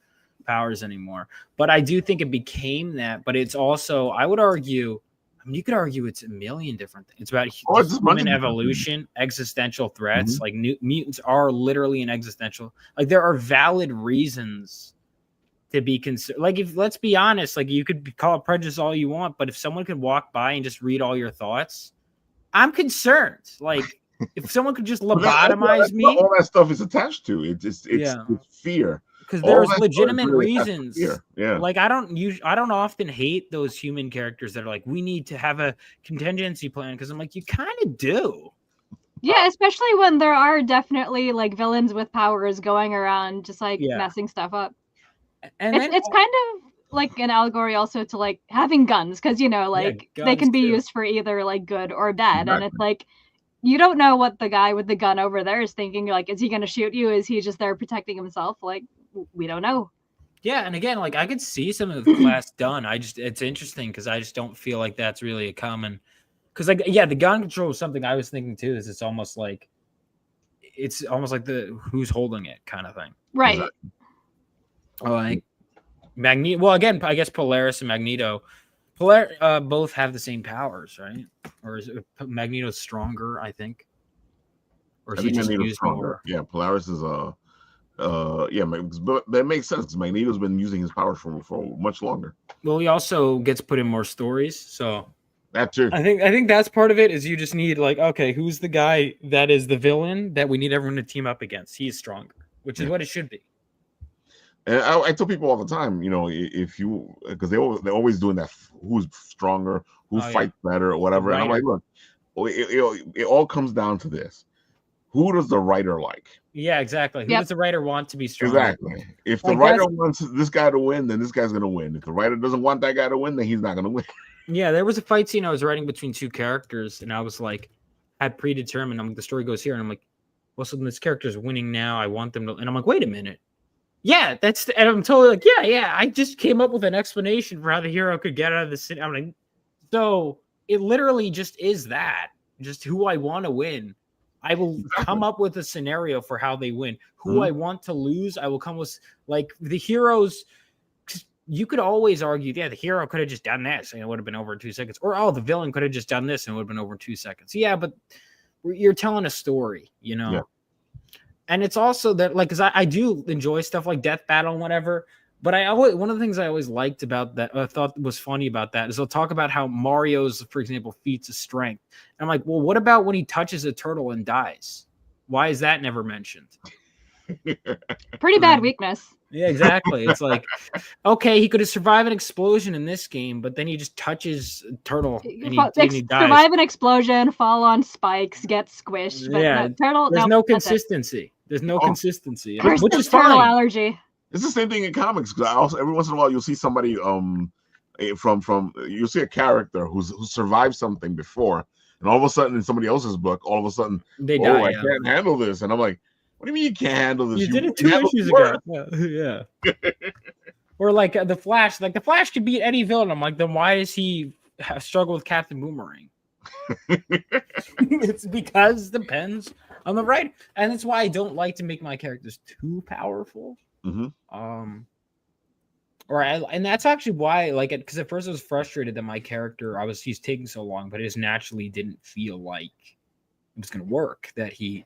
powers anymore. But I do think it became that. But it's also, I would argue, you could argue it's a million different things. It's about human evolution, existential threats. Mm-hmm. Like mutants are literally an existential. Like there are valid reasons to be concerned. Like, if let's be honest, like you could call it prejudice all you want, but if someone could walk by and just read all your thoughts, I'm concerned. Like if someone could just lobotomize me, all that stuff is attached to it. It's fear. Because there's legitimate reasons. Yeah. Like I don't often hate those human characters that are like, we need to have a contingency plan, because I'm like, you kind of do. Yeah, especially when there are definitely like villains with powers going around just like messing stuff up. And it's kind of like an allegory also to like having guns, because they can be used for either like good or bad. Exactly. And it's like, you don't know what the guy with the gun over there is thinking. Like, is he going to shoot you? Is he just there protecting himself? Like, we don't know. Yeah, and again, like I could see some of the class done. It's interesting because I just don't feel like that's really a common. Because like the gun control is something I was thinking too. Is it's almost like the who's holding it kind of thing, right? Like Magneto. Well, again, I guess Polaris and Magneto, both have the same powers, right? Or is Magneto stronger? I think. Or is he just used more? Yeah, Polaris is but that makes sense. Magneto's been using his powers for much longer. Well, he also gets put in more stories, so that too. I think that's part of it. Is you just need like, okay, who's the guy that is the villain that we need everyone to team up against? He's stronger, which is what it should be. And I tell people all the time, if you, because they're always doing that, who's stronger, who fights better, or whatever. And I'm like, look, it all comes down to this: who does the writer like? Yeah, exactly. Who does the writer want to be stronger? Exactly. If the writer wants this guy to win, then this guy's going to win. If the writer doesn't want that guy to win, then he's not going to win. Yeah, there was a fight scene I was writing between two characters, and I was like, had predetermined. I'm like, the story goes here, and I'm like, well, so this character's winning now. I want them to, and I'm like, wait a minute. Yeah, and I'm totally like, yeah. I just came up with an explanation for how the hero could get out of the city. I'm like, so it literally just is that, just who I want to win. I will come up with a scenario for how they win. Who I want to lose, I will come with, like, the heroes. You could always argue, the hero could have just done this and it would have been over in 2 seconds. Or, the villain could have just done this and it would have been over in 2 seconds. Yeah, but you're telling a story, Yeah. And it's also that, like, because I do enjoy stuff like Death Battle and whatever. But one of the things I always liked about that, I thought was funny about that, is they'll talk about how Mario's, for example, feats of strength. And I'm like, well, what about when he touches a turtle and dies? Why is that never mentioned? Pretty bad weakness. Yeah, exactly. It's like, okay, he could have survived an explosion in this game, but then he just touches a turtle and he dies. Survive an explosion, fall on spikes, get squished. But turtle, there's no consistency. There's no consistency, which is fine. Turtle allergy. It's the same thing in comics, because also every once in a while you'll see somebody you'll see a character who survived something before, and all of a sudden in somebody else's book, all of a sudden they die. I can't handle this, and I'm like, what do you mean you can't handle this? You did it 2 issues ago. Yeah. Or like the Flash. Like the Flash could beat any villain. I'm like, then why does he struggle with Captain Boomerang? It's because it depends on the writer, and that's why I don't like to make my characters too powerful. Mm-hmm. And that's actually why I like it, because at first I was frustrated that my character he's taking so long, but it just naturally didn't feel like it was going to work. That I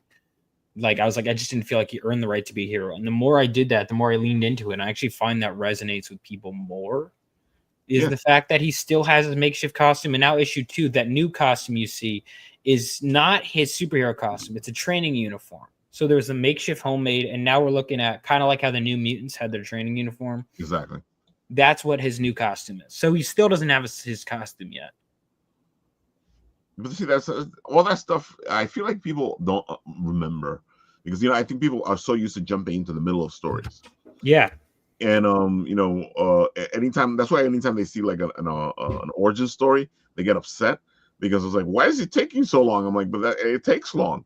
was like, I just didn't feel like he earned the right to be a hero. And the more I did that, the more I leaned into it. And I actually find that resonates with people more. Is the fact that he still has his makeshift costume, and now issue 2, that new costume you see is not his superhero costume; it's a training uniform. So there's a makeshift homemade, and now we're looking at kind of like how the New Mutants had their training uniform. Exactly. That's what his new costume is. So he still doesn't have his costume yet. But see, that's all that stuff. I feel like people don't remember, because I think people are so used to jumping into the middle of stories. Yeah. And anytime they see like an origin story, they get upset because it's like, why is it taking so long? I'm like, but it takes long.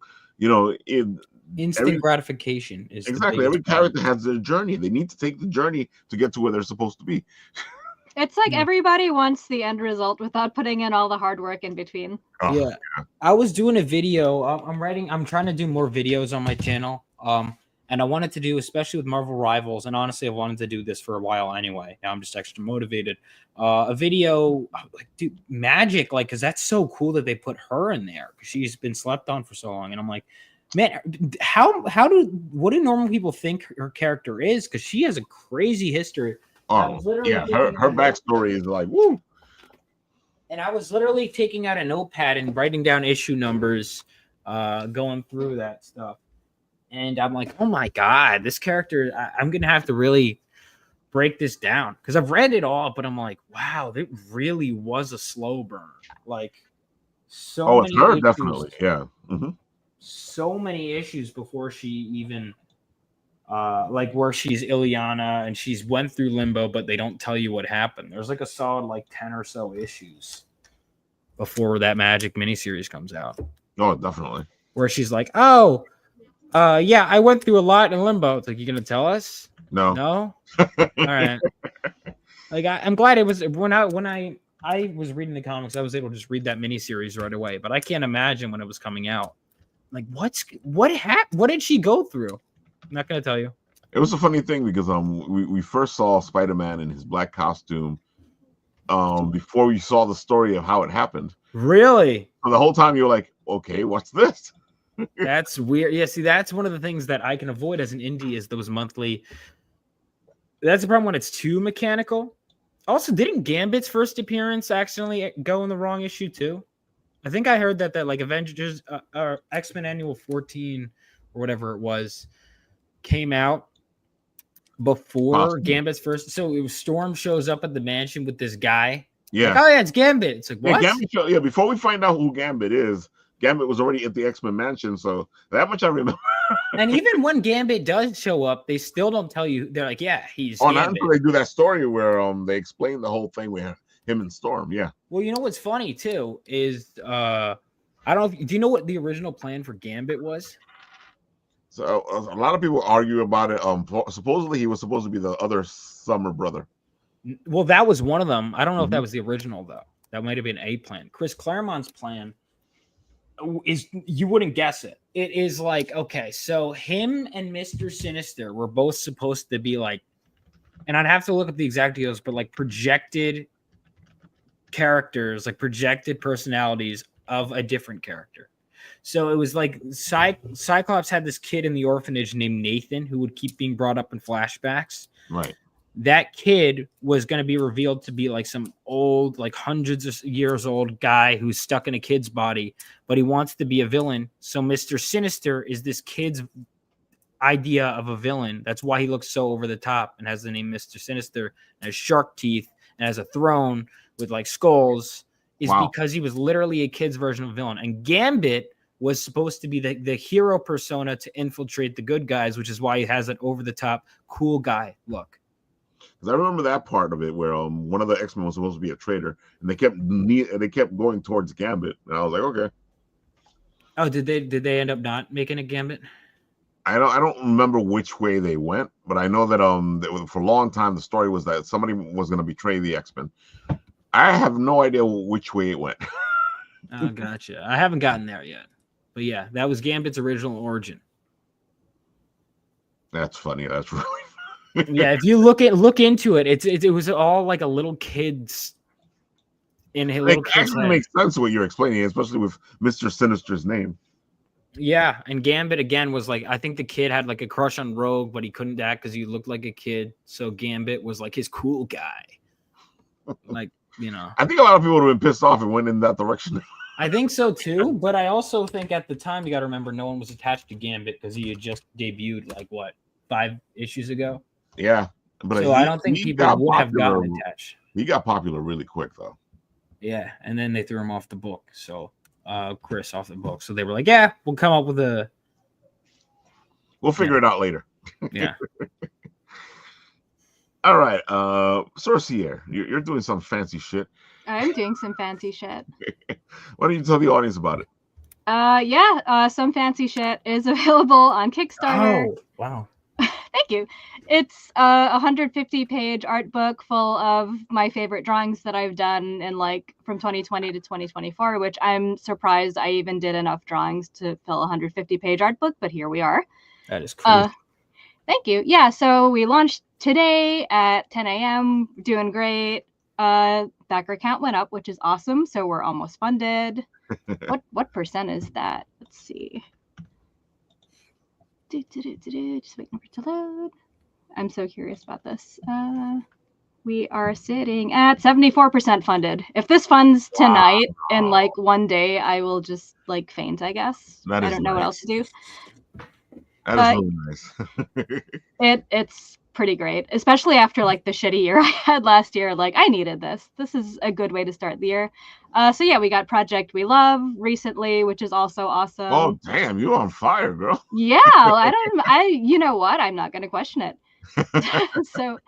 Instant gratification is exactly every character has their journey. They need to take the journey to get to where they're supposed to be. It's like everybody wants the end result without putting in all the hard work in between. Yeah. I was doing a video. I'm trying to do more videos on my channel. And I wanted to do, especially with Marvel Rivals, and honestly, I wanted to do this for a while anyway. Now I'm just extra motivated. A video, like, dude, Magic, like, because that's so cool that they put her in there because she's been slept on for so long. And I'm like, man, what do normal people think her character is? Because she has a crazy history. Oh, yeah, her backstory is like, woo. And I was literally taking out a notepad and writing down issue numbers, going through that stuff. And I'm like, oh my God, this character, I'm going to have to really break this down. Because I've read it all, but I'm like, wow, it really was a slow burn. Like, so many issues, definitely, yeah. Mm-hmm. So many issues before she even, like, where she's Ileana and she's went through limbo, but they don't tell you what happened. There's like a solid, like, 10 or so issues before that Magic miniseries comes out. Oh, definitely. Where she's like, oh, yeah, I went through a lot in limbo. It's like, you gonna tell us? No. All right. Like, I'm glad it was when I was reading the comics, I was able to just read that miniseries right away. But I can't imagine when it was coming out. Like, what happened? What did she go through? I'm not gonna tell you. It was a funny thing because we first saw Spider-Man in his black costume before we saw the story of how it happened. Really? So the whole time you were like, okay, what's this? That's weird. Yeah, see, that's one of the things that I can avoid as an indie is those monthly. That's the problem when it's too mechanical. Also, didn't Gambit's first appearance accidentally go in the wrong issue too? I think I heard that like Avengers or X-Men Annual 14 or whatever it was came out before Gambit's first. So it was Storm shows up at the mansion with this guy. Yeah. Like, oh yeah, it's Gambit. It's like, what? Yeah, before we find out who Gambit is, Gambit was already at the X-Men mansion, so that much I remember. And even when Gambit does show up, they still don't tell you. They're like, yeah, he's Gambit. Not until they do that story where they explain the whole thing with him and Storm. Yeah. Well, you know what's funny too is I don't know. Do you know what the original plan for Gambit was? So a lot of people argue about it. Supposedly he was supposed to be the other Summer brother. Well, that was one of them. I don't know if that was the original though. That might have been a plan. Chris Claremont's plan is, you wouldn't guess it. It is like, okay, so him and Mr. Sinister were both supposed to be like, and I'd have to look up the exact details, but like projected characters, like projected personalities of a different character. So it was like Cyclops had this kid in the orphanage named Nathan who would keep being brought up in flashbacks. Right. That kid was going to be revealed to be like some old, like hundreds of years old guy who's stuck in a kid's body, but he wants to be a villain. So Mr. Sinister is this kid's idea of a villain. That's why he looks so over the top and has the name Mr. Sinister and has shark teeth and has a throne with like skulls, is because he was literally a kid's version of a villain. And Gambit was supposed to be the hero persona to infiltrate the good guys, which is why he has that over the top cool guy look. Because I remember that part of it where one of the X-Men was supposed to be a traitor, and they kept going towards Gambit, and I was like, okay. Oh, did they end up not making a Gambit? I don't remember which way they went, but I know that for a long time the story was that somebody was going to betray the X-Men. I have no idea which way it went. Oh, gotcha. I haven't gotten there yet, but yeah, that was Gambit's original origin. That's funny. That's really. Yeah, if you look into it, it was all like a little kid's in a little kid's actually makes sense what you're explaining, especially with Mr. Sinister's name. Yeah, and Gambit again was like, I think the kid had like a crush on Rogue, but he couldn't act because he looked like a kid. So Gambit was like his cool guy. Like, you know. I think a lot of people would have been pissed off and went in that direction. I think so too, but I also think at the time you got to remember no one was attached to Gambit because he had just debuted like what 5 issues ago. Yeah, but so I don't think people would have gotten attached. He got popular really quick though. Yeah, and then they threw him off the book. So Chris off the book. So they were like, "Yeah, we'll come up with a. We'll figure it out later." Yeah. All right, Sorcier, you're doing some fancy shit. I'm doing some fancy shit. Why don't you tell the audience about it? Some fancy shit is available on Kickstarter. Oh, wow. Thank you. It's a 150-page art book full of my favorite drawings that I've done in like from 2020 to 2024, which I'm surprised I even did enough drawings to fill a 150-page art book, but here we are. That is cool. Thank you. Yeah, so we launched today at 10 a.m. Doing great. Backer count went up, which is awesome. So we're almost funded. What percent is that? Let's see. Just waiting for it to load. I'm so curious about this. We are sitting at 74% funded. If this funds tonight in like one day, I will just like faint, I guess. I don't know what else to do. That is really nice. It's pretty great, especially after like the shitty year I had last year. Like I needed this. This is a good way to start the year. So yeah, we got Project We Love recently, which is also awesome. Oh damn, you're on fire, girl. Yeah, you know what? I'm not gonna question it. So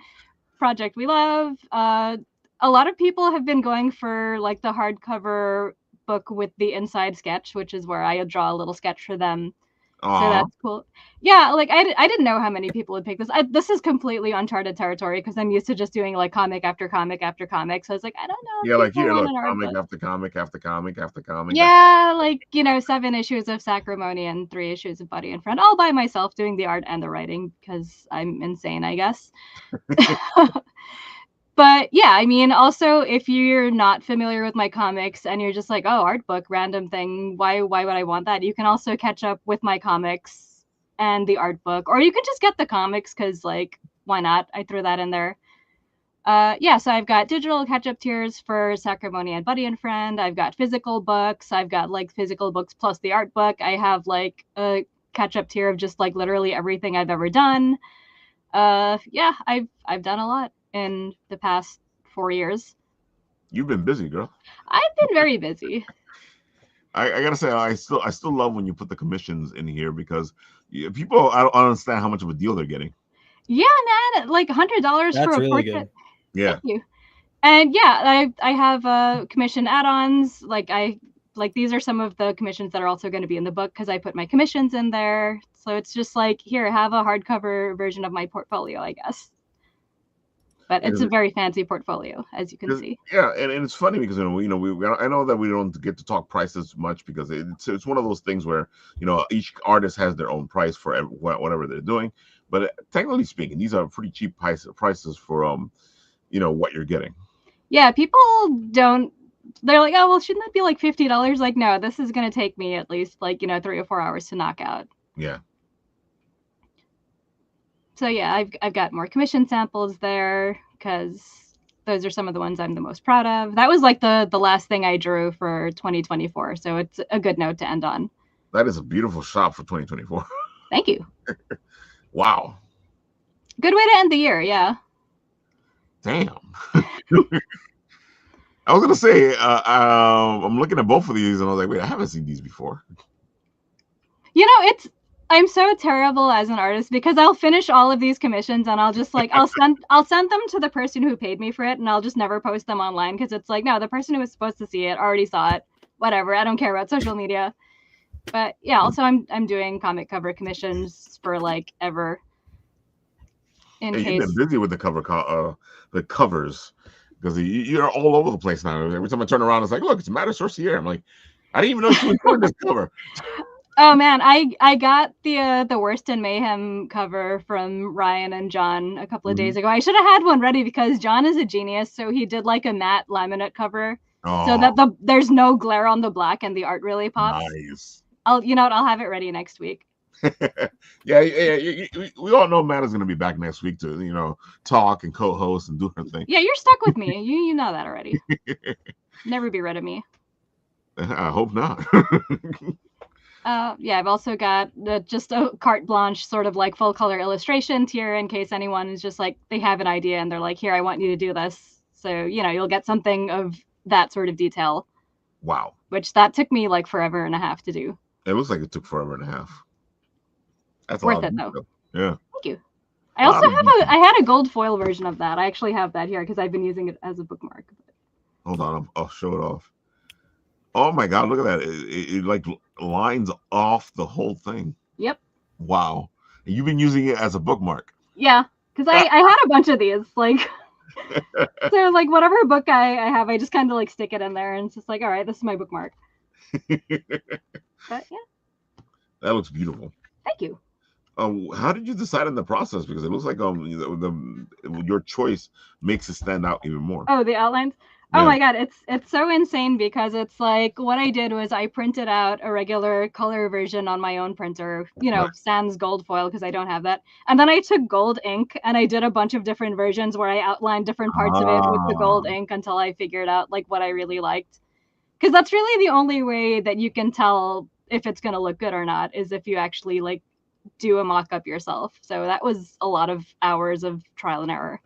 Project We Love. A lot of people have been going for like the hardcover book with the inside sketch, which is where I draw a little sketch for them. Aww. So that's cool. Yeah, like I didn't know how many people would pick this. This is completely uncharted territory because I'm used to just doing like comic after comic after comic. So I was like, I don't know. Yeah, like here, look, comic after comic after comic after comic. Yeah, like 7 issues of Sacrimony and 3 issues of Buddy and Friend, all by myself doing the art and the writing because I'm insane, I guess. But yeah, I mean, also if you're not familiar with my comics and you're just like, oh, art book, random thing, why would I want that? You can also catch up with my comics and the art book, or you can just get the comics because like, why not? I threw that in there. Yeah, so I've got digital catch-up tiers for Sacrimony and Buddy and Friend. I've got physical books. I've got like physical books plus the art book. I have like a catch-up tier of just like literally everything I've ever done. Yeah, I've done a lot in the past 4 years. You've been busy, girl. I've been very busy. I gotta say, I still love when you put the commissions in here because people I don't understand how much of a deal they're getting. Yeah, man, like $100 for a really portrait. Good. Yeah. Thank you. And yeah, I have commission add-ons. Like these are some of the commissions that are also going to be in the book because I put my commissions in there. So it's just like, here, have a hardcover version of my portfolio, I guess. But it's a very fancy portfolio, as you can see. Yeah, and it's funny because I know that we don't get to talk prices much because it's one of those things where each artist has their own price for whatever they're doing. But technically speaking, these are pretty cheap prices for what you're getting. Yeah, people don't. They're like, oh well, shouldn't that be like $50? Like, no, this is going to take me at least like 3 or 4 hours to knock out. Yeah. So yeah, I've got more commission samples there because those are some of the ones I'm the most proud of. That was like the last thing I drew for 2024, so it's a good note to end on. That is a beautiful shop for 2024. Thank you. Wow. Good way to end the year, yeah. Damn. I was gonna say I'm looking at both of these and I was like, wait, I haven't seen these before. I'm so terrible as an artist because I'll finish all of these commissions and I'll just like I'll send them to the person who paid me for it and I'll just never post them online because it's like, no, the person who was supposed to see it already saw it. Whatever, I don't care about social media. But yeah, also I'm doing comic cover commissions for like ever. You've been busy with the covers because you're all over the place now. Every time I turn around, it's like, look, it's Matta Sorcier. I'm like, I didn't even know she was doing this cover. Oh man, I got the Worst in Mayhem cover from Ryan and John a couple of days ago. I should have had one ready because John is a genius, so he did like a matte laminate cover so that there's no glare on the black and the art really pops. Nice. I'll have it ready next week. Yeah. We all know Matta's gonna be back next week to talk and co-host and do her thing. Yeah, you're stuck with me. You know that already. Never be rid of me. I hope not. Yeah, I've also got just a carte blanche sort of like full color illustration tier in case anyone is just like, they have an idea and they're like, here, I want you to do this. So, you'll get something of that sort of detail. Wow. Which that took me like forever and a half to do. It looks like it took forever and a half. That's worth it though. Yeah. Thank you. I also I had a gold foil version of that. I actually have that here because I've been using it as a bookmark. Hold on, I'll show it off. Oh my God, look at that! It like lines off the whole thing. Yep. Wow, and you've been using it as a bookmark. Yeah, because I had a bunch of these. Like, so like whatever book I have, I just kind of like stick it in there, and it's just like, all right, this is my bookmark. But yeah, that looks beautiful. Thank you. How did you decide in the process? Because it looks like your choice makes it stand out even more. Oh, the outlines. Yeah. Oh my God, it's so insane because it's like what I did was I printed out a regular color version on my own printer, sans gold foil because I don't have that. And then I took gold ink and I did a bunch of different versions where I outlined different parts of it with the gold ink until I figured out like what I really liked. Because that's really the only way that you can tell if it's going to look good or not is if you actually like do a mock-up yourself. So that was a lot of hours of trial and error.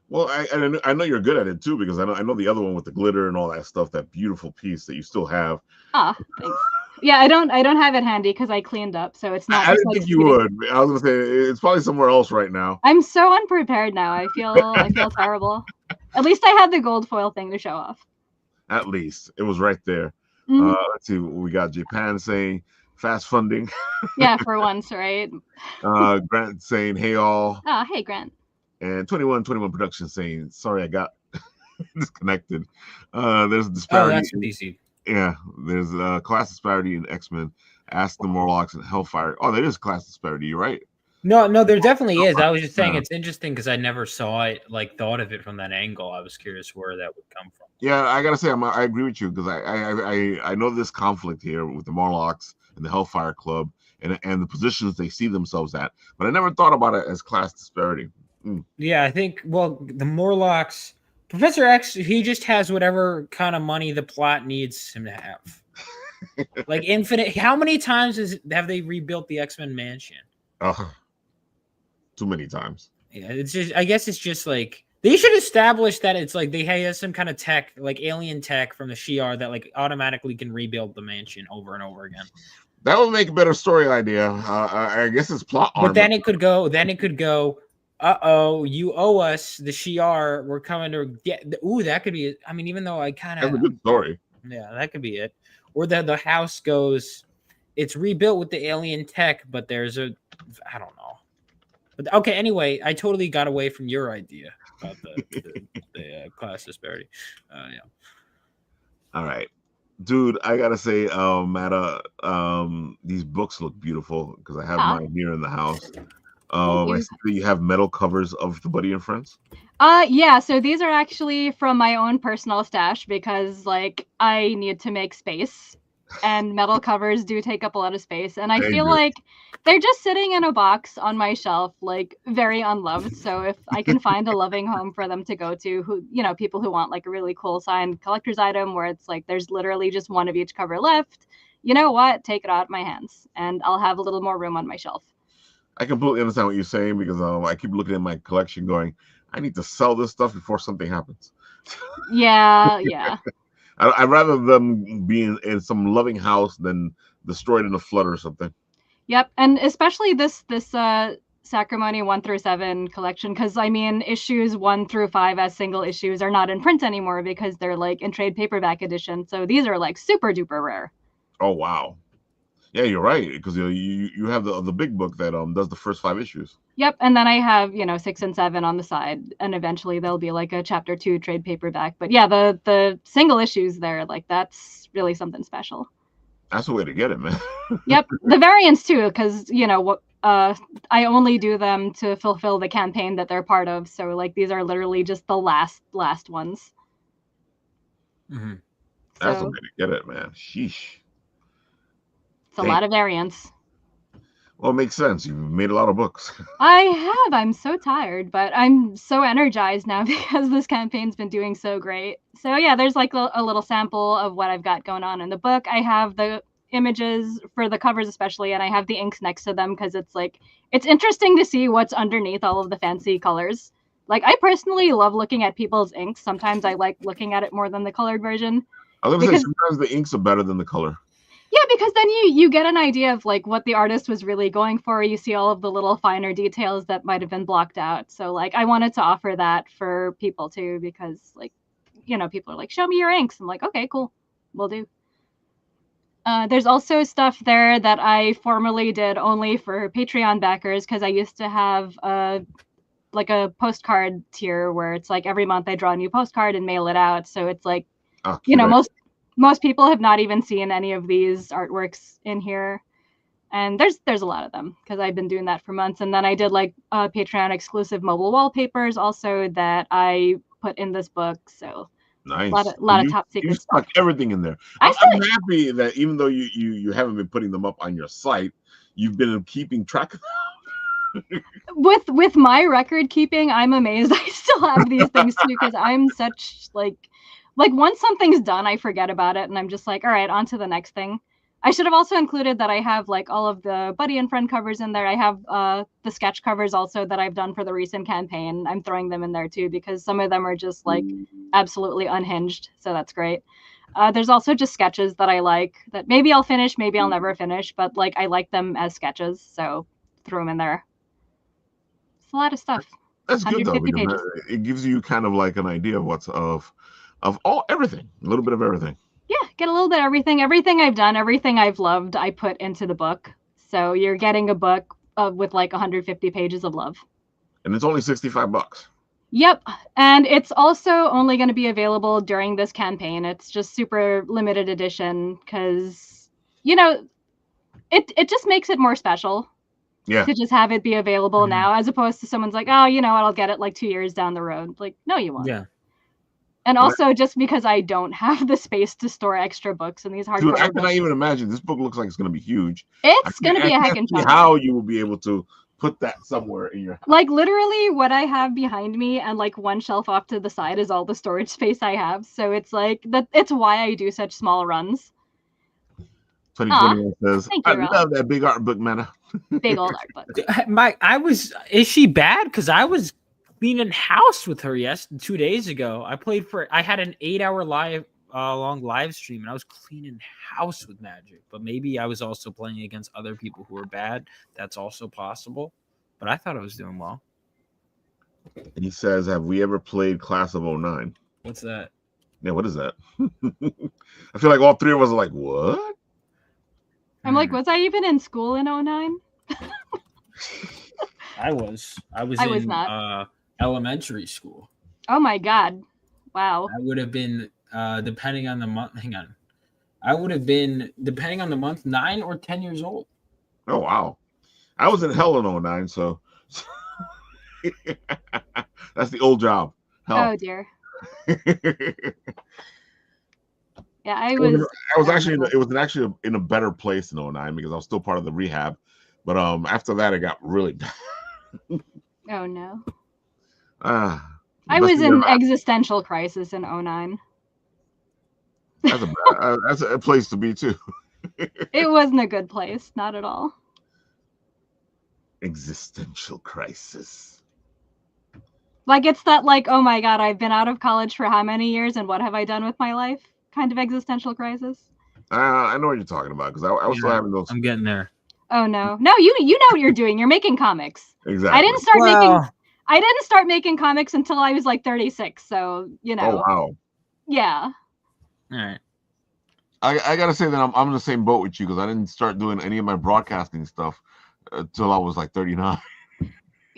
Well, I know you're good at it too because I know the other one with the glitter and all that stuff, that beautiful piece that you still have. Ah, thanks. Yeah, I don't have it handy because I cleaned up, so it's not. I didn't think you would. I was gonna say it's probably somewhere else right now. I'm so unprepared now. I feel terrible. At least I had the gold foil thing to show off. At least it was right there. Mm-hmm. Let's see what we got. Japan saying fast funding. Yeah, for once, right? Grant saying hey all. Oh, hey Grant. And 2121 Productions saying sorry I got disconnected. There's a disparity. Oh, that's DC. Yeah, there's a class disparity in X-Men. Ask the Morlocks and Hellfire. Oh, there is class disparity. You're right. No, there definitely is. I was just saying it's interesting because I never saw it, like thought of it from that angle. I was curious where that would come from. Yeah, I gotta say I agree with you because I know this conflict here with the Morlocks and the Hellfire Club and the positions they see themselves at, but I never thought about it as class disparity. Yeah, I think the Morlocks, Professor X, he just has whatever kind of money the plot needs him to have. Like infinite. How many times have they rebuilt the X-Men mansion? Too many times. Yeah, it's just. I guess it's just like they should establish that it's like they have some kind of tech, like alien tech from the Shi'ar that like automatically can rebuild the mansion over and over again. That would make a better story idea. I guess it's plot armor. But then it could go. You owe us the Shi'ar. We're coming to get. Ooh, that could be it. I mean, even though I kind of. That's a good story. Yeah, that could be it. Or the house goes. It's rebuilt with the alien tech, but there's I don't know. But okay, anyway, I totally got away from your idea about the class disparity. Yeah. All right, dude. I gotta say, Matta, these books look beautiful because I have mine here in the house. I see that you have metal covers of the Buddy and Friends. Yeah, so these are actually from my own personal stash because like I need to make space and metal covers do take up a lot of space and I feel like they're just sitting in a box on my shelf like very unloved. So if I can find a loving home for them to go to, who people who want like a really cool signed collector's item where it's like there's literally just one of each cover left, you know what, take it out of my hands and I'll have a little more room on my shelf. I completely understand what you're saying because I keep looking at my collection going, I need to sell this stuff before something happens. Yeah. I'd rather them be in some loving house than destroyed in a flood or something. Yep, and especially this Sacrimony 1 through 7 collection, because I mean issues 1 through 5 as single issues are not in print anymore because they're like in trade paperback edition. So these are like super duper rare. Oh wow. Yeah, you're right because you have the big book that does the first 5 issues. Yep, and then I have 6 and 7 on the side, and eventually there'll be like a chapter 2 trade paperback. But yeah, the single issues there, like that's really something special. That's the way to get it, man. Yep, the variants too, because I only do them to fulfill the campaign that they're part of. So like these are literally just the last ones. Mm-hmm. That's the way to get it, man. Sheesh. It's a lot of variants. Well, it makes sense. You've made a lot of books. I have. I'm so tired, but I'm so energized now because this campaign's been doing so great. So yeah, there's like a little sample of what I've got going on in the book. I have the images for the covers especially, and I have the inks next to them because it's interesting to see what's underneath all of the fancy colors. Like I personally love looking at people's inks. Sometimes I like looking at it more than the colored version. I was going to say sometimes the inks are better than the color. Yeah, because then you get an idea of like what the artist was really going for. You see all of the little finer details that might have been blocked out. So like I wanted to offer that for people too, because like, you know, people are like, show me your inks. I'm like, okay, cool, will do. There's also stuff there that I formerly did only for Patreon backers, because I used to have like a postcard tier where it's like every month I draw a new postcard and mail it out. So it's like, you know, most people have not even seen any of these artworks in here, and there's a lot of them because I've been doing that for months. And then I did like Patreon exclusive mobile wallpapers also that I put in this book. So nice, a lot of top secret stuff. Stuck everything in there. I'm happy that even though you haven't been putting them up on your site, you've been keeping track of them. With my record keeping, I'm amazed I still have these things too, because I'm such like once something's done, I forget about it, and I'm just like, all right, on to the next thing. I should have also included that I have like all of the buddy and friend covers in there. I have the sketch covers also that I've done for the recent campaign. I'm throwing them in there too, because some of them are just like absolutely unhinged, so that's great. There's also just sketches that I like that maybe I'll finish, maybe I'll never finish, but like I like them as sketches, so throw them in there. It's a lot of stuff. That's good though, because it gives you kind of like an idea of what's of everything, a little bit of everything. Yeah, get a little bit of everything. Everything I've done, everything I've loved, I put into the book. So you're getting a book with like 150 pages of love. And it's only $65. Yep. And it's also only going to be available during this campaign. It's just super limited edition because, you know, it just makes it more special. Yeah. To just have it be available now, as opposed to someone's like, oh, you know what, I'll get it like 2 years down the road. Like, no, you won't. Yeah. And also, just because I don't have the space to store extra books in these hardcover books. I cannot even imagine. This book looks like it's going to be huge. It's going to be a heckin' chunk. How you will be able to put that somewhere in your house. Like, literally, what I have behind me and, like, one shelf off to the side is all the storage space I have. So it's, like, it's why I do such small runs. 2021 says, I love that big art book, man. Big old art book. Is she bad? Because I was cleaning house with her 2 days ago. I had an 8-hour long live stream, and I was cleaning house with Magic. But maybe I was also playing against other people who were bad. That's also possible. But I thought I was doing well. And he says, have we ever played Class of 09? What's that? Yeah, what is that? I feel like all three of us are like, what? I'm like, was I even in school in 09? I was in not. Elementary school. Oh my god. Wow. I would have been depending on the month. Hang on. I would have been, depending on the month, 9 or 10 years old. Oh wow. I was in hell in 09, so that's the old job. Hell. Oh dear. Yeah, I was actually in a better place in 09 because I was still part of the rehab. But after that it got really bad. Oh no. I was in existential crisis in 09. That's a place to be too. It wasn't a good place, not at all. Existential crisis. Like it's that like, oh my god, I've been out of college for how many years and what have I done with my life? Kind of existential crisis. I know what you're talking about because I was still having those. I'm getting there. Oh no, you know what you're doing. You're making comics. Exactly. I didn't start making comics until I was like 36. So you know. Oh wow. Yeah. All right. I gotta say that I'm in the same boat with you because I didn't start doing any of my broadcasting stuff until I was like 39.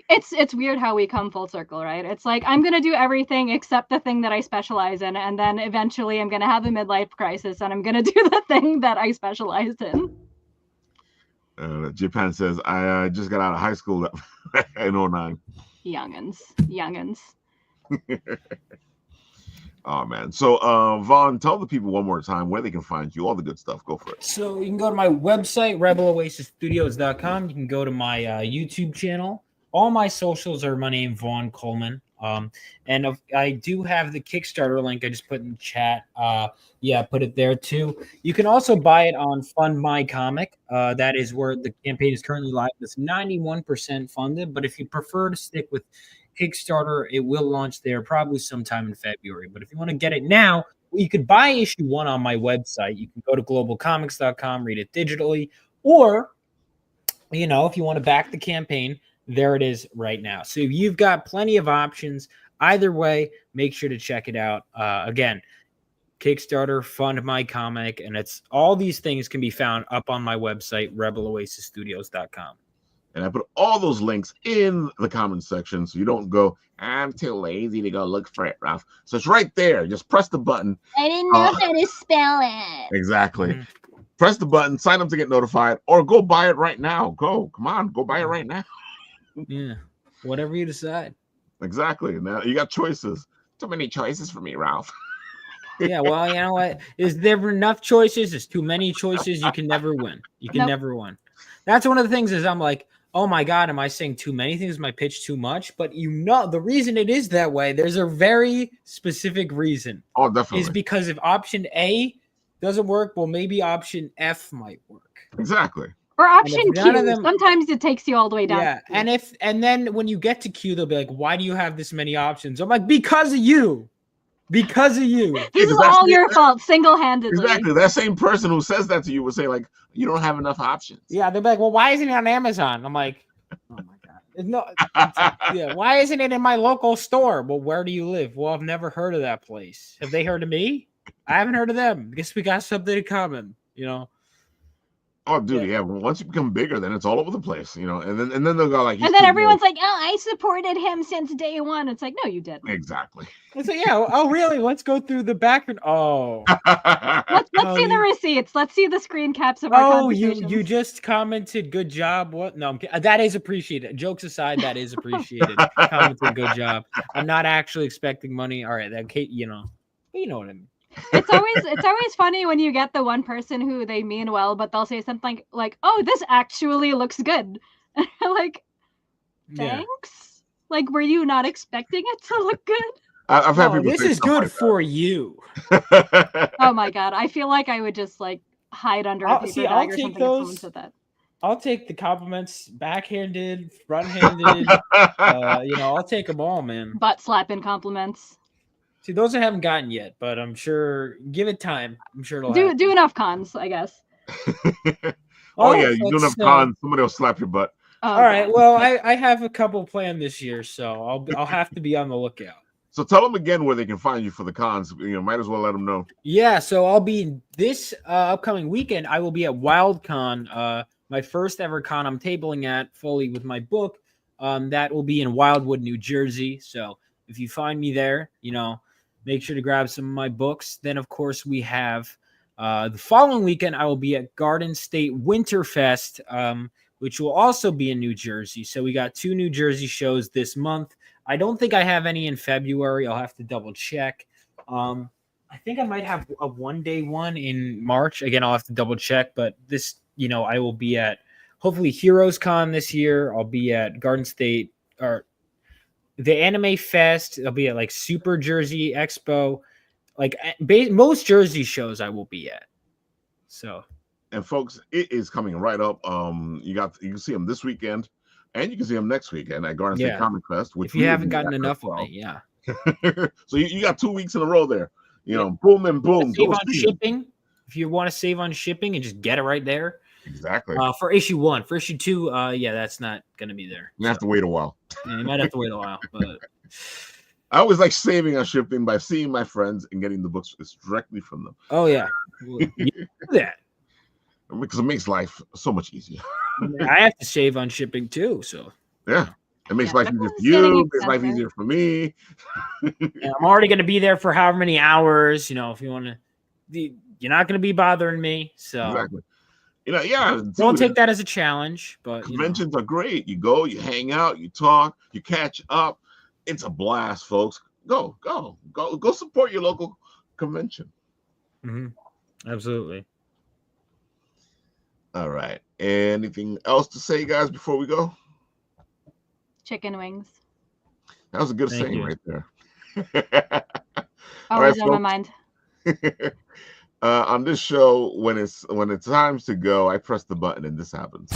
It's weird how we come full circle, right? It's like I'm gonna do everything except the thing that I specialize in, and then eventually I'm gonna have a midlife crisis, and I'm gonna do the thing that I specialized in. Japan says I just got out of high school in 09. Youngins. Oh man. So Vaughn, tell the people one more time where they can find you, all the good stuff. Go for it. So you can go to my website, rebeloasisstudios.com. You can go to my YouTube channel. All my socials are my name, Vaughn Coleman. And I do have the Kickstarter link I just put in the chat. Put it there too. You can also buy it on Fund My Comic. That is where the campaign is currently live. It's 91% funded, but if you prefer to stick with Kickstarter, it will launch there probably sometime in February. But if you want to get it now, you could buy issue 1 on my website. You can go to globalcomics.com, read it digitally, or if you want to back the campaign, there it is right now. So you've got plenty of options. Either way, make sure to check it out. Again, Kickstarter, Fund My Comic, and it's all these things can be found up on my website, RebelOasisStudios.com. And I put all those links in the comments section, so you don't go, I'm too lazy to go look for it, Ralph. So it's right there. Just press the button. I didn't know how to spell it. Exactly. Mm-hmm. Press the button, sign up to get notified, or go buy it right now. Go buy it right now. Yeah, whatever you decide. Exactly. Now you got choices. Too many choices for me, Ralph. Yeah, well, you know what? Is there enough choices? There's too many choices. You can never win. You can never win. That's one of the things is I'm like, oh my God, am I saying too many things? Is my pitch too much? But the reason it is that way, there's a very specific reason. Oh, definitely. Is because if option A doesn't work, well, maybe option F might work. Exactly. Or option Q. Sometimes it takes you all the way down. Yeah, and then when you get to Q, they'll be like, why do you have this many options? I'm like, because of you. Because of you. This is all your fault, single-handedly. Exactly. That same person who says that to you will say, like, you don't have enough options. Yeah, they'll be like, well, why isn't it on Amazon? I'm like, oh my God. Why isn't it in my local store? Well, where do you live? Well, I've never heard of that place. Have they heard of me? I haven't heard of them. I guess we got something in common, Oh, dude, yeah. Once you become bigger, then it's all over the place, and then they'll go like, and then everyone's like, oh, I supported him since day one. It's like, no, you didn't. Exactly. It's like, yeah. Oh, really? Let's go through the background. Oh, let's see the receipts. Let's see the screen caps of our conversations. you just commented, good job. What? No, that is appreciated. Jokes aside, that is appreciated. Commented, good job. I'm not actually expecting money. All right, that you know what I mean. It's always funny when you get the one person who they mean well, but they'll say something like, "Oh, this actually looks good." Like, thanks. Yeah. Like, were you not expecting it to look good? I've had people this is good like for you. Oh my God, I feel like I would just like hide under a paper bag or something if someone said that. I'll take the compliments, backhanded, front-handed. I'll take them all, man. Butt slapping compliments. See, those I haven't gotten yet, but I'm sure. Give it time. I'm sure it'll do enough cons, I guess. Yeah, you do enough cons, somebody will slap your butt. Oh, all right. Well, I have a couple planned this year, so I'll have to be on the lookout. So tell them again where they can find you for the cons. Might as well let them know. Yeah, so I'll be this upcoming weekend. I will be at WildCon, my first ever con I'm tabling at fully with my book. That will be in Wildwood, New Jersey. So if you find me there, make sure to grab some of my books. Then, of course, we have the following weekend, I will be at Garden State Winterfest, which will also be in New Jersey. So we got 2 New Jersey shows this month. I don't think I have any in February. I'll have to double check. I think I might have a one-day one in March. Again, I'll have to double check. But this, I will be at hopefully Heroes Con this year. I'll be at Garden State or the Anime Fest. I'll be at like Super Jersey Expo, like most Jersey shows I will be at. So, and folks, it is coming right up. You can see them this weekend, and you can see them next weekend at Garden State Comic Fest. Which if you haven't gotten enough of it, yeah. So you got 2 weeks in a row there. Boom and boom. Save on shipping. If you want to save on shipping and just get it right there. Exactly. For issue 1, for issue 2, that's not going to be there. You have to wait a while. Yeah, you might have to wait a while, but I always like saving on shipping by seeing my friends and getting the books directly from them. Oh yeah, you do that because it makes life so much easier. I have to save on shipping too, so yeah, it makes life easier for you. Makes life easier for me. And I'm already going to be there for however many hours. If you want to, you're not going to be bothering me. So exactly. Don't take that as a challenge, but conventions are great. You go, you hang out, you talk, you catch up. It's a blast, folks. Go support your local convention. Mm-hmm. Absolutely. All right. Anything else to say, guys, before we go? Chicken wings. That was a good saying right there. Always on my mind. On this show, when it's time to go, I press the button and this happens.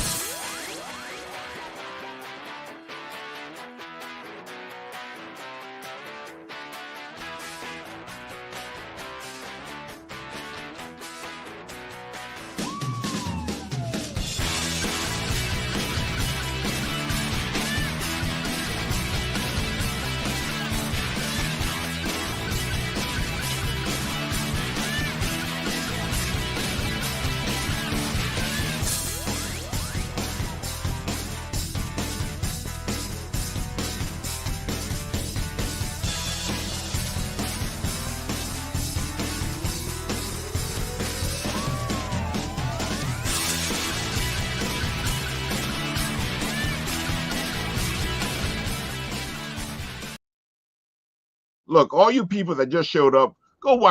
look, all you people that just showed up, go watch